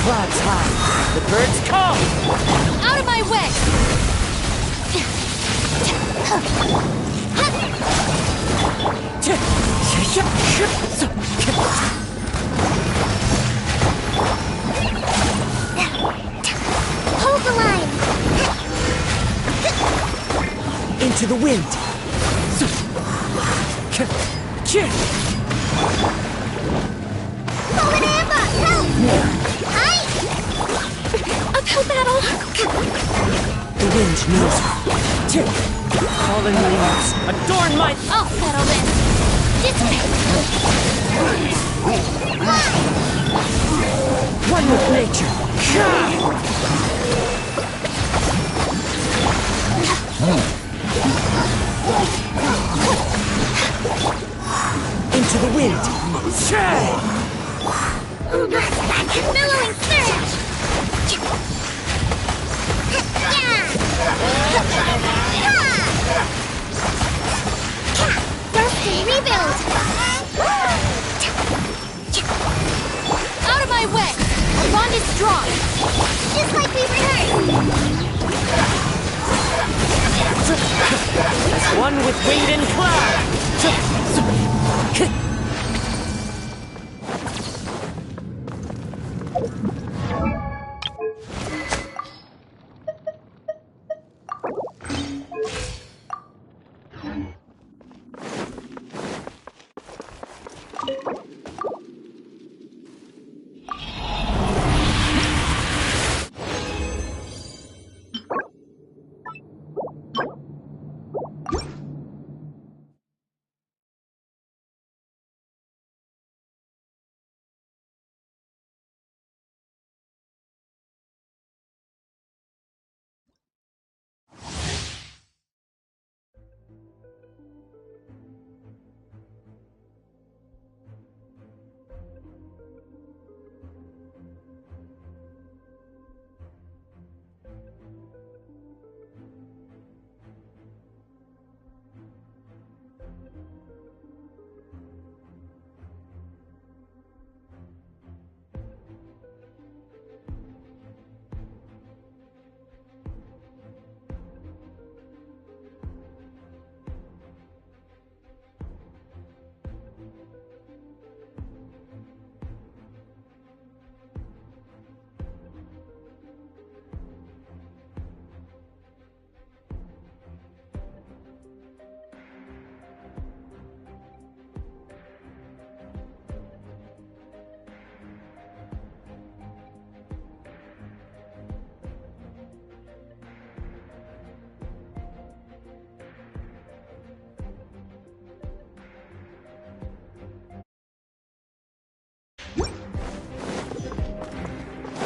Clouds high. The birds call. Out of my way! Hold the line! Into the wind. Fallen Amber, help! Uphill battle! The wind knows me. Fallen leaves adorn my... I'll settle this! Dissipate! One with nature. Into the wind. Billowing surge! Rest and rebuild! Out of my way! Our bond is strong! Just like we rehearsed! One with wind and cloud.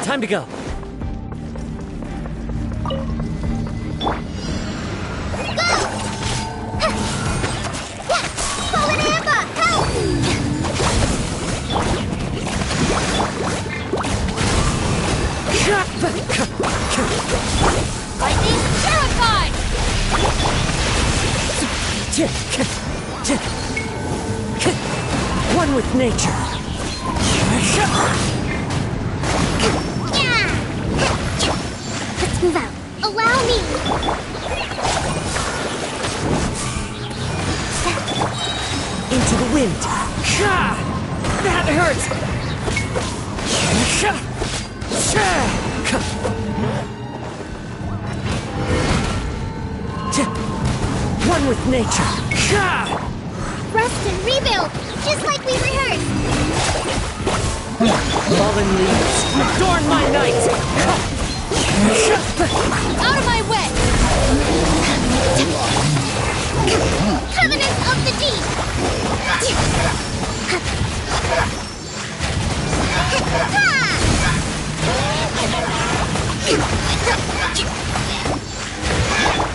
Time to go. Fallen Amber, help! Lightning terrified! One with nature. Let's move out. Allow me! Into the wind. That hurts! One with nature. Rest and rebuild, just like we rehearsed! Fallen leaves, adorn my night! Out of my way! Covenant of the Deep!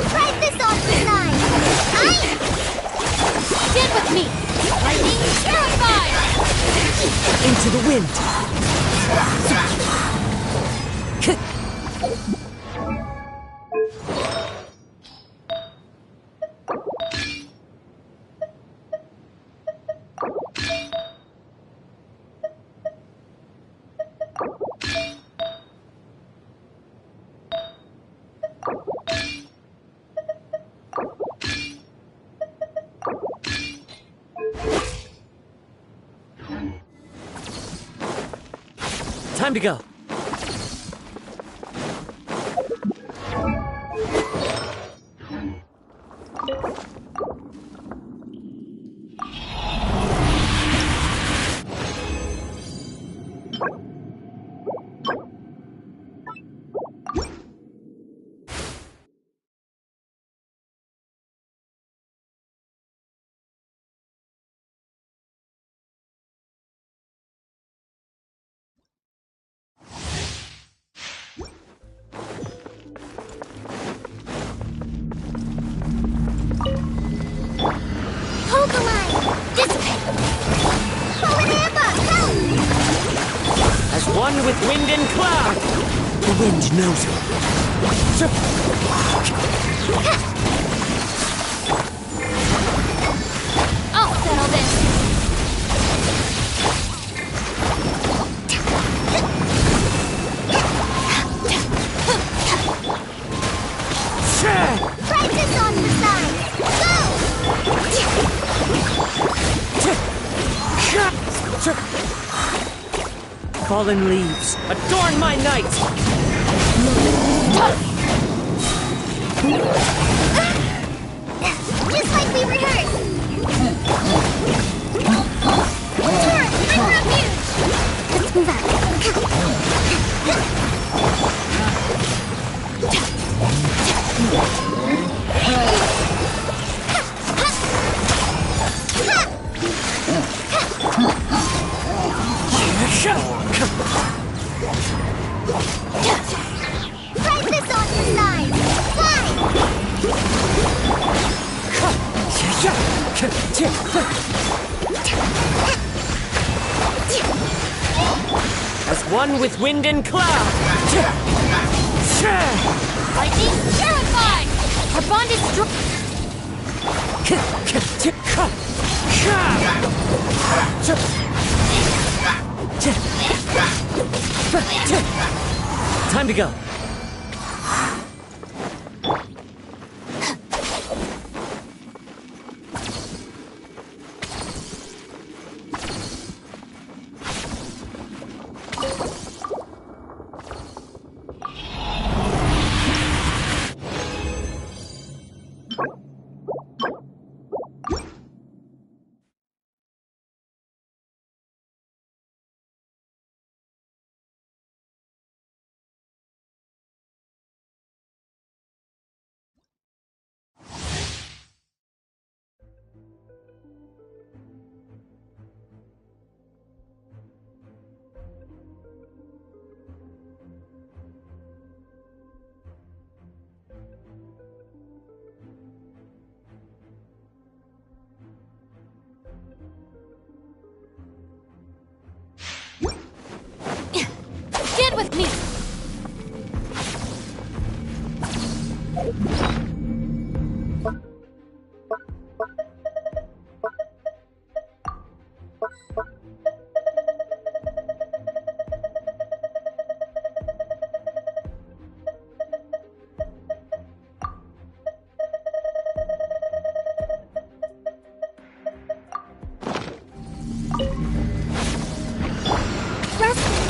Try this on the side! Stand with me! Lightning terrified! Into the wind! Time to go. As one with wind and cloud! The wind knows it. I'll settle this! Try this on the side! Go! Fallen leaves, adorn my night! Just like we rehearsed! Turret, bring refuge! Let's move out. Try this on the side! Fine! As one with wind and cloud! Lightning terrified! Our bond is strong. Time to go. Stand with me!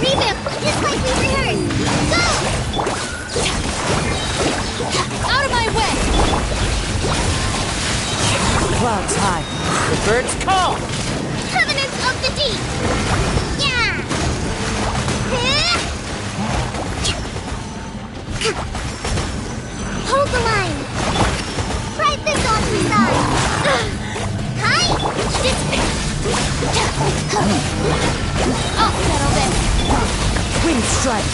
Revamp, just like we rehearsed! Go! Out of my way! Clouds high. The birds call. Covenant of the Deep! Yeah! Hold the line! Right this on the side! Hi! I'll settle this. Wind strike.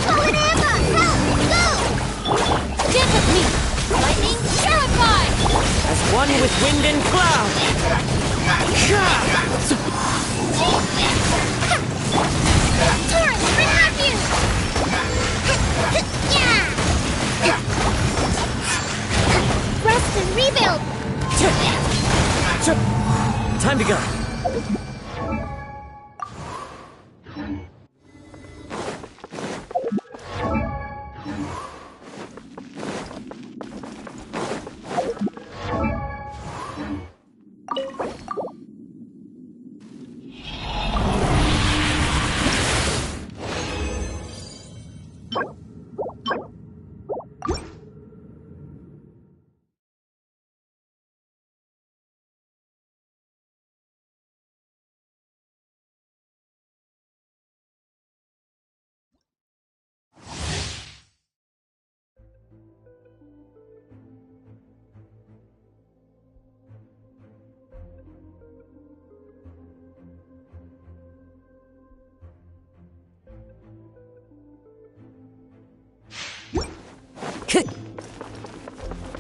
Fallen Amber! Help! Go! Get with me! Lightning terrified! As one with wind and cloud. Torrent, bring refuge! Rest and rebuild! Time to go.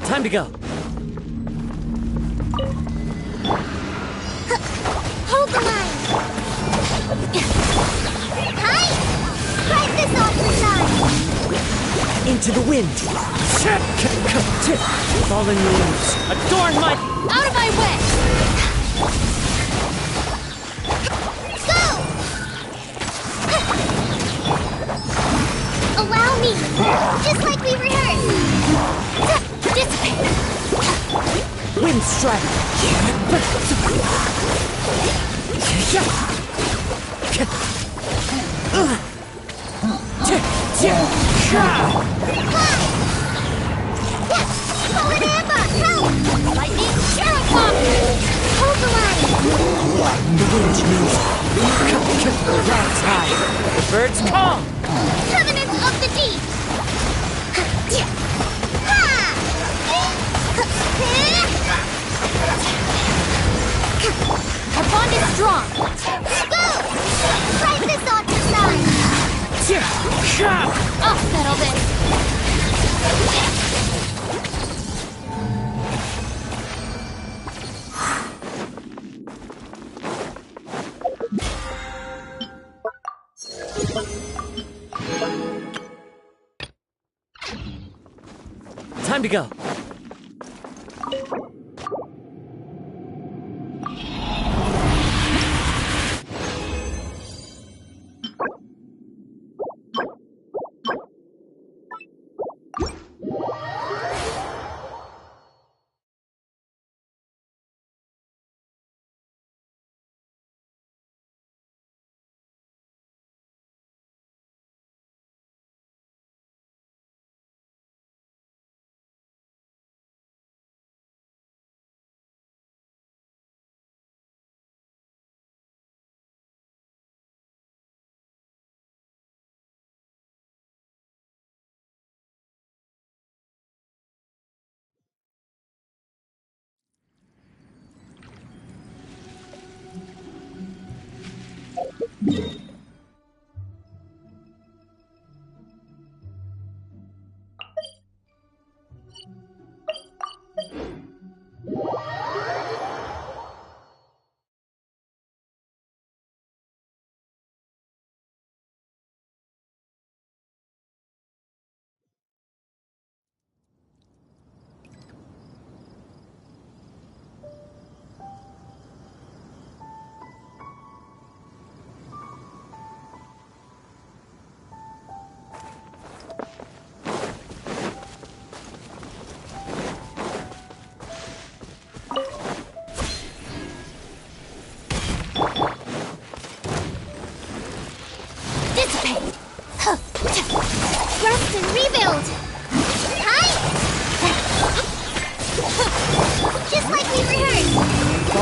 Time to go. Hold the line! Hi! Right this off the side! Into the wind. Fallen leaves. Adorn my... Out of my way! Go! Allow me! Just like we rehearsed! Dissipate! Wind strike. Fallen Amber! Help! Lightning terrified! Hold the line! The wind moves. Clouds high. The birds call. Covenants of the deep! Our bond is strong! Go! Right this off the side! I'll settle this! Time to go.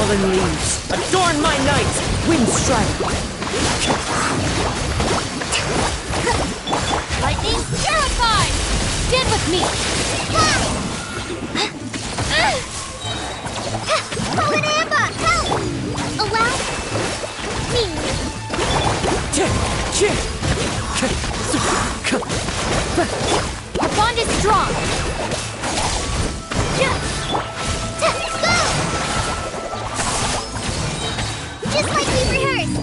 fallen leaves, adorn my night! Windstrike! Lightning terrified! Stand with me! Fallen Amber, help! Allow me. Our bond is strong! Go! Just like we rehearsed.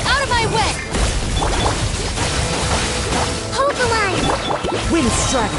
Out of my way! Hold the line. Windstrike!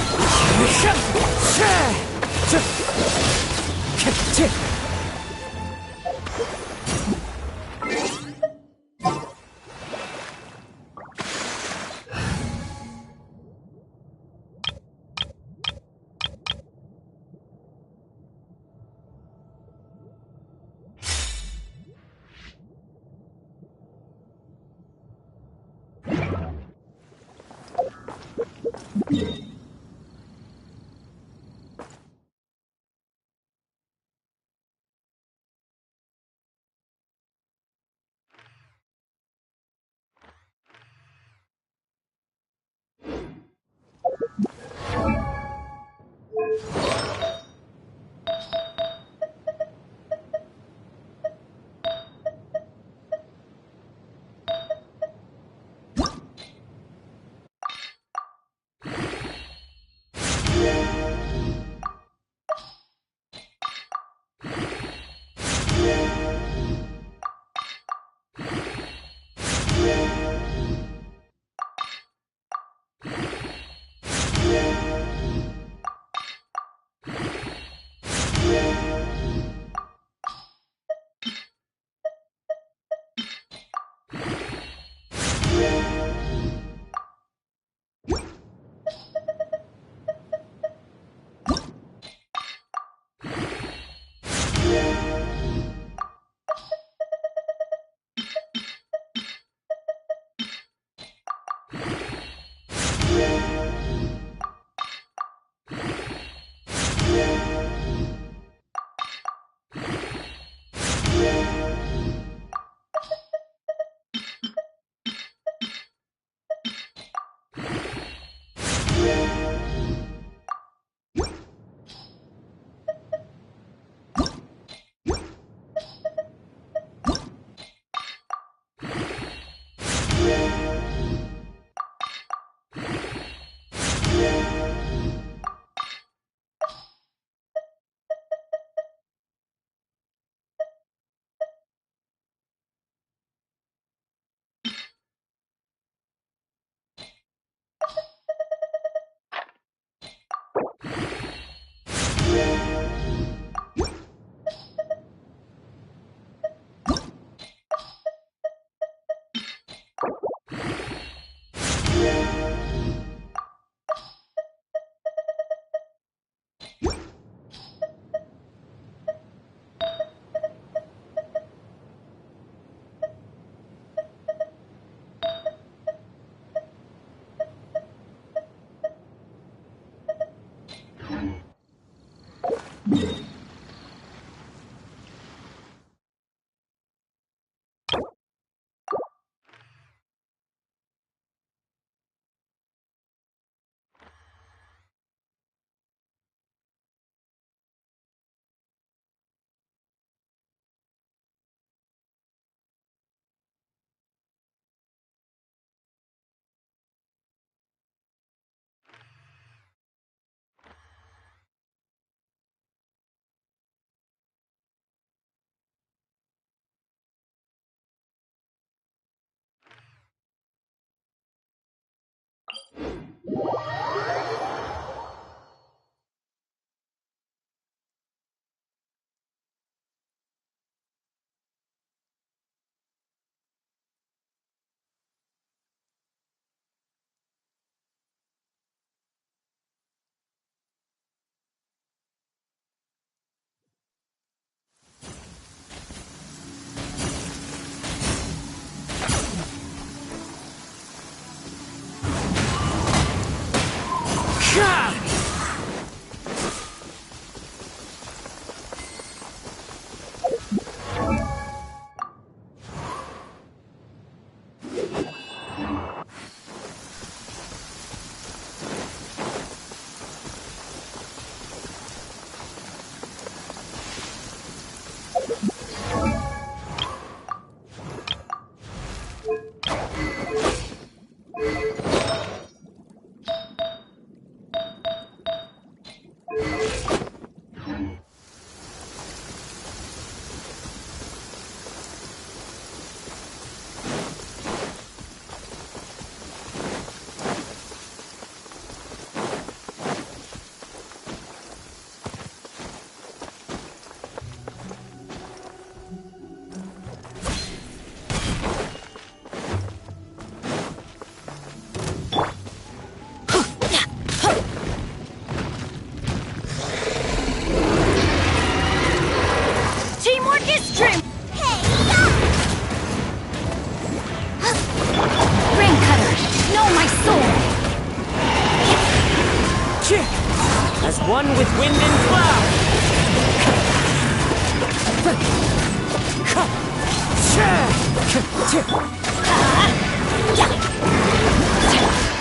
with wind and cloud!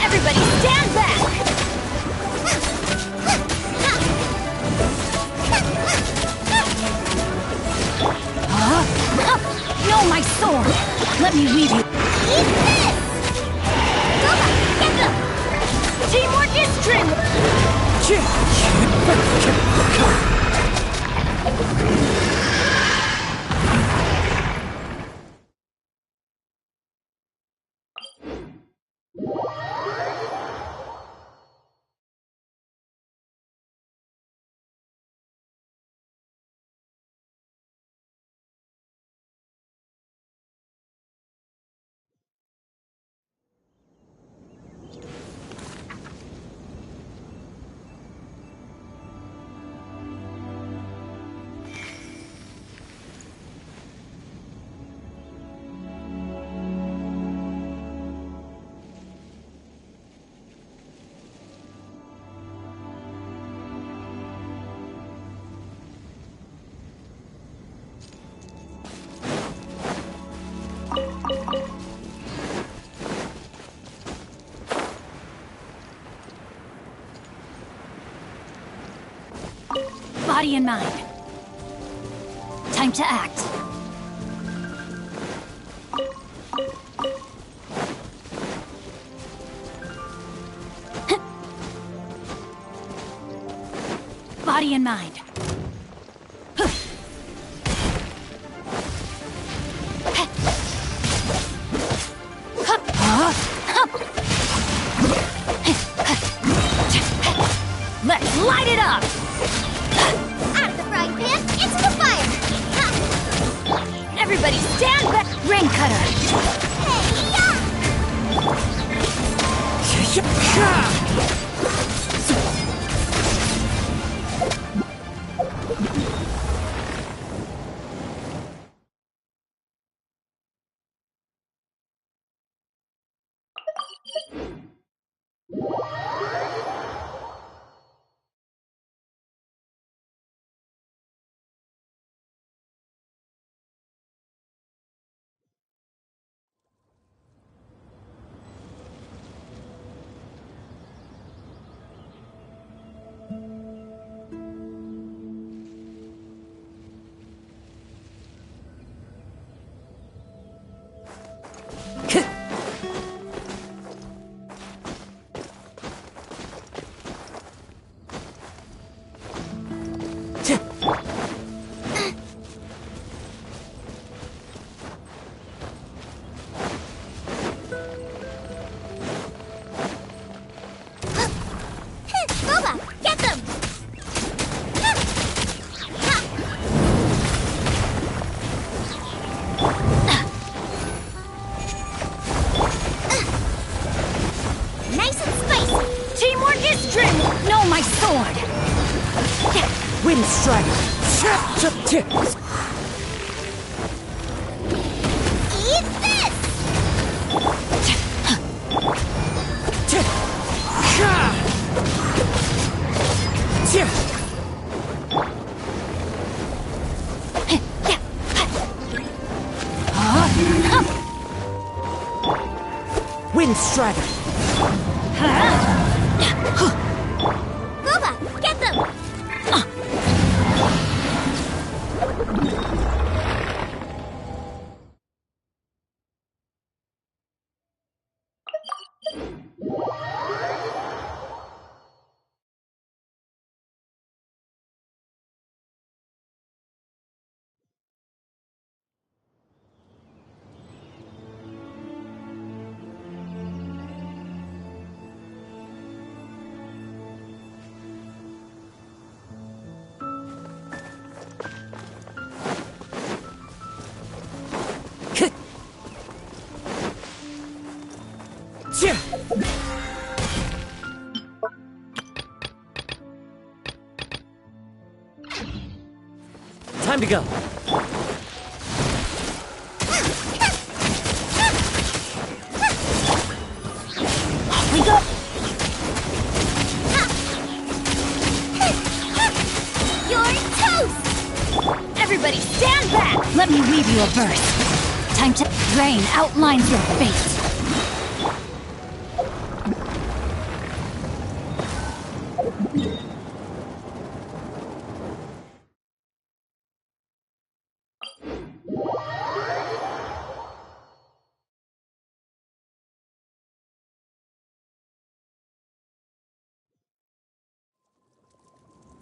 Everybody stand back! No, my sword! Let me leave you. Eat this! Goma, get them! Teamwork is strength! Body and mind. Time to act. Body and mind. Let's light it up! Out of the frying pan, into the fire! Everybody stand back! Rain cutter! Goma, get them! Nice and spicy! Teamwork is strength! No, my sword! Wind strike! Eat this! Wind strider! Goma, get them! Time to go. We go! Everybody stand back! Let me weave you a verse. Time to... Rain outlines your fate.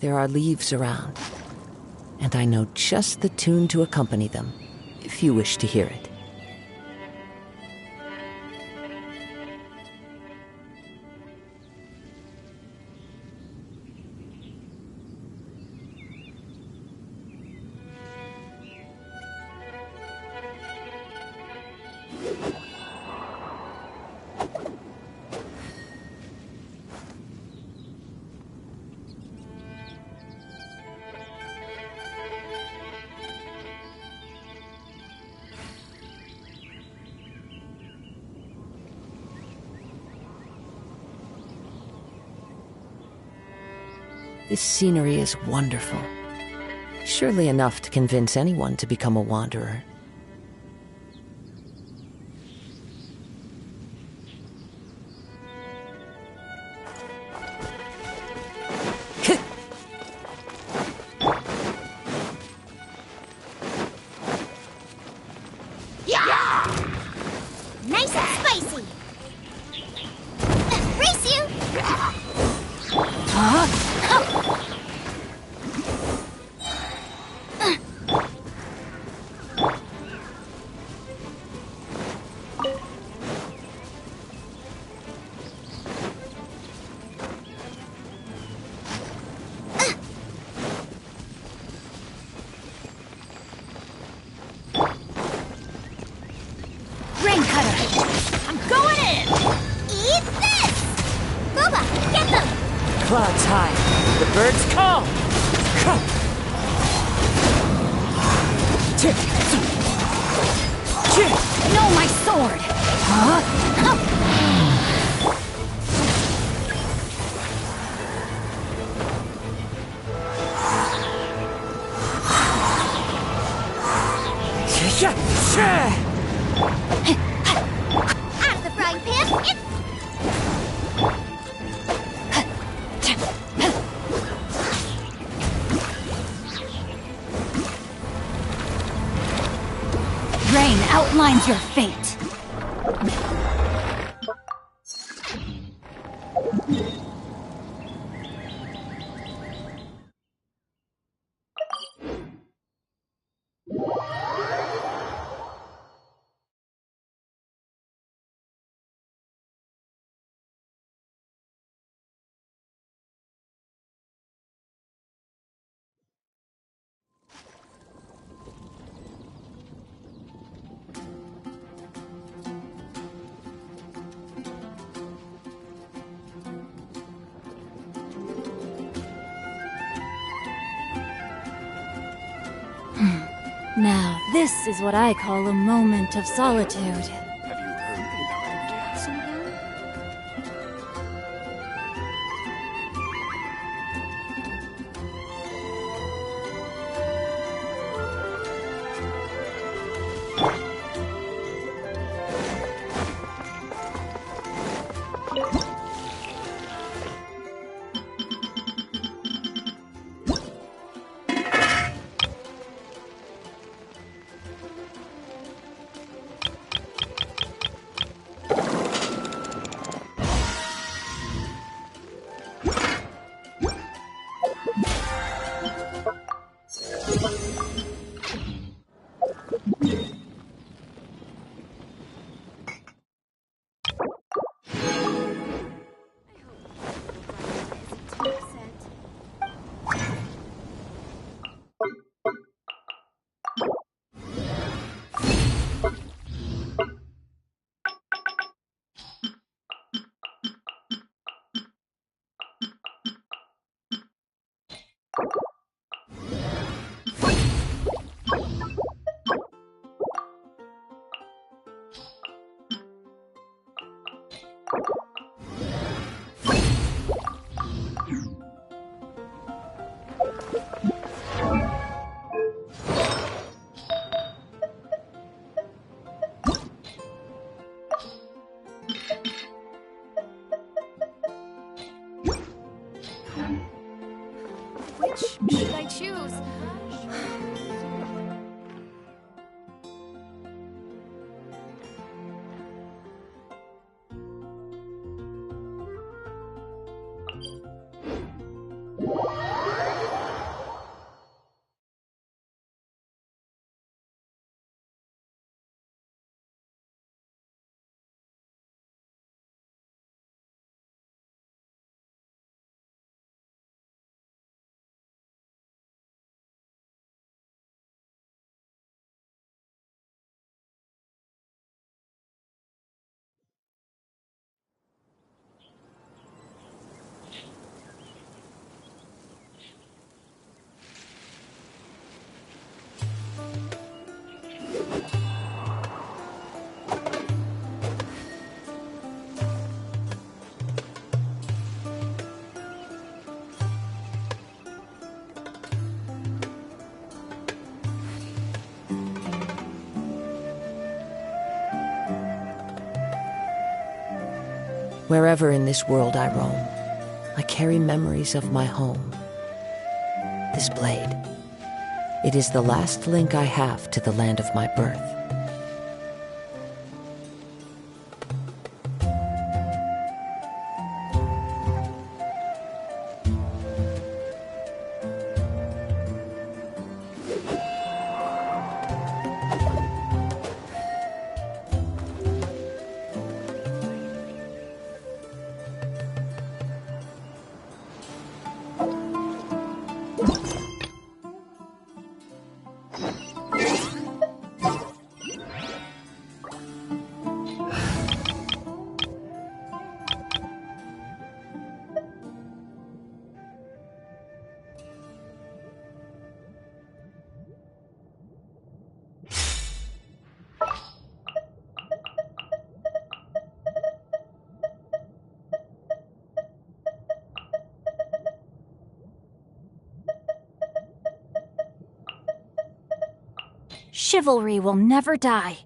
There are leaves around, and I know just the tune to accompany them, if you wish to hear it. This scenery is wonderful. Surely enough to convince anyone to become a wanderer. Nice and spicy. Race you! Rain cutter! I'm going in! Eat this! Boba, get them! Clouds high, the birds call! No, my sword! Out of the frying pan, it's... Rain outlines your fate. Now, this is what I call a moment of solitude. Have you heard about the castle then? Wherever in this world I roam, I carry memories of my home. This blade, it is the last link I have to the land of my birth. Chivalry will never die.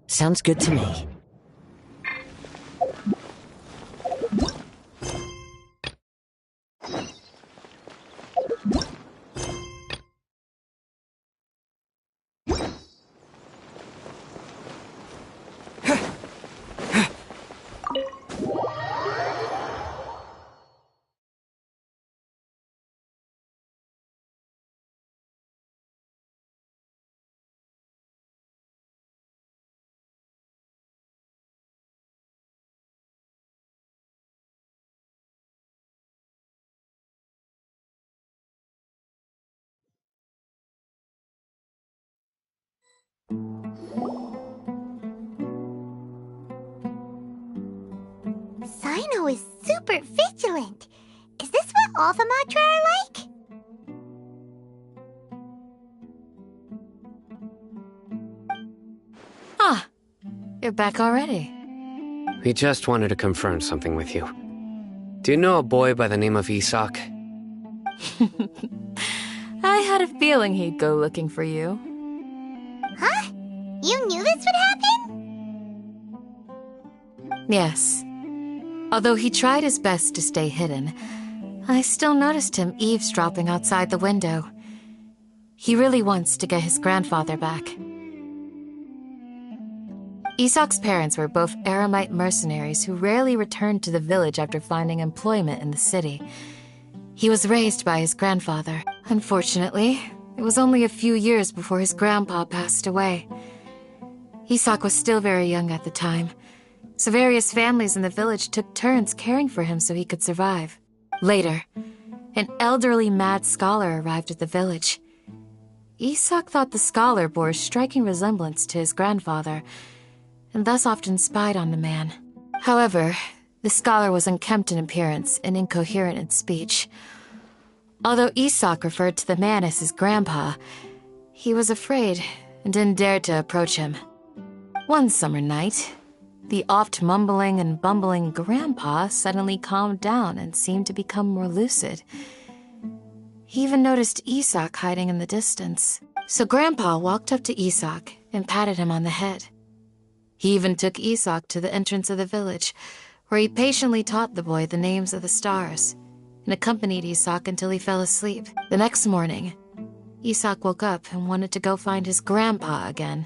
Sounds good to me. Sino is super vigilant. Is this what all the Matra are like? Ah, you're back already. We just wanted to confirm something with you. Do you know a boy by the name of Isak? I had a feeling he'd go looking for you. Huh? You knew this would happen? Yes. Although he tried his best to stay hidden, I still noticed him eavesdropping outside the window. He really wants to get his grandfather back. Isak's parents were both Aramite mercenaries who rarely returned to the village after finding employment in the city. He was raised by his grandfather. Unfortunately, it was only a few years before his grandpa passed away. Isak was still very young at the time, so various families in the village took turns caring for him so he could survive. Later, an elderly mad scholar arrived at the village. Isak thought the scholar bore a striking resemblance to his grandfather, and thus often spied on the man. However, the scholar was unkempt in appearance and incoherent in speech. Although Isak referred to the man as his grandpa, he was afraid and didn't dare to approach him. One summer night, the oft mumbling and bumbling grandpa suddenly calmed down and seemed to become more lucid. He even noticed Isak hiding in the distance. So Grandpa walked up to Isak and patted him on the head. He even took Isak to the entrance of the village, where he patiently taught the boy the names of the stars, and accompanied Isak until he fell asleep. The next morning, Isak woke up and wanted to go find his grandpa again,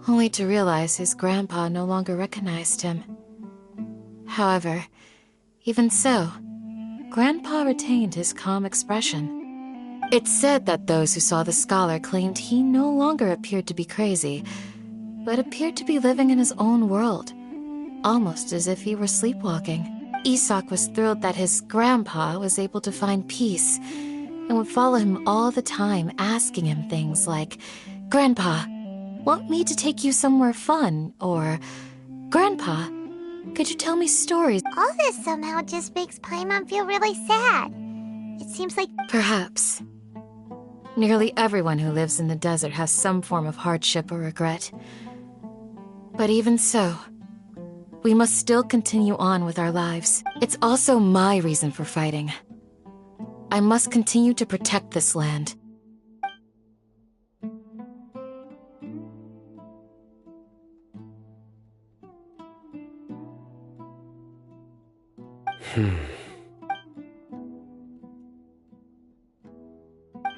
only to realize his grandpa no longer recognized him. However, even so, Grandpa retained his calm expression. It's said that those who saw the scholar claimed he no longer appeared to be crazy, but appeared to be living in his own world, almost as if he were sleepwalking. Isak was thrilled that his grandpa was able to find peace, and would follow him all the time, asking him things like, "Grandpa, want me to take you somewhere fun?" Or, "Grandpa, could you tell me stories?" All this somehow just makes Paimon feel really sad. It seems like... Perhaps. Nearly everyone who lives in the desert has some form of hardship or regret. But even so, we must still continue on with our lives. It's also my reason for fighting. I must continue to protect this land.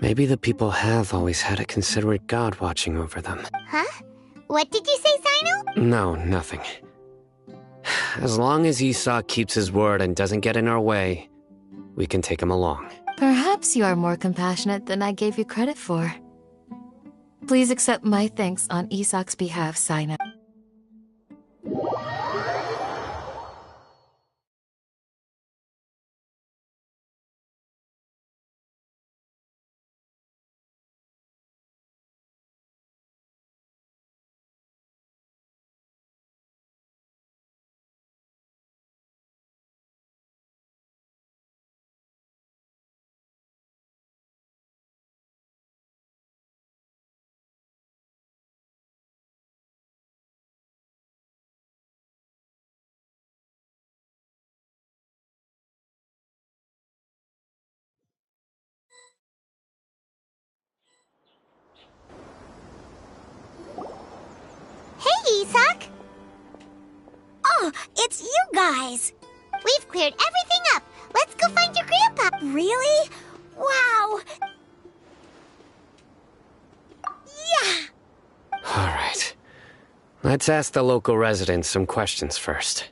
Maybe the people have always had a considerate god watching over them. Huh? What did you say, Sino? No, nothing. As long as Esau keeps his word and doesn't get in our way, we can take him along. Perhaps you are more compassionate than I gave you credit for. Please accept my thanks on Isak's behalf, Sino. Hey, Isak! Oh, it's you guys! We've cleared everything up. Let's go find your grandpa. Really? Wow! Yeah! All right. Let's ask the local residents some questions first.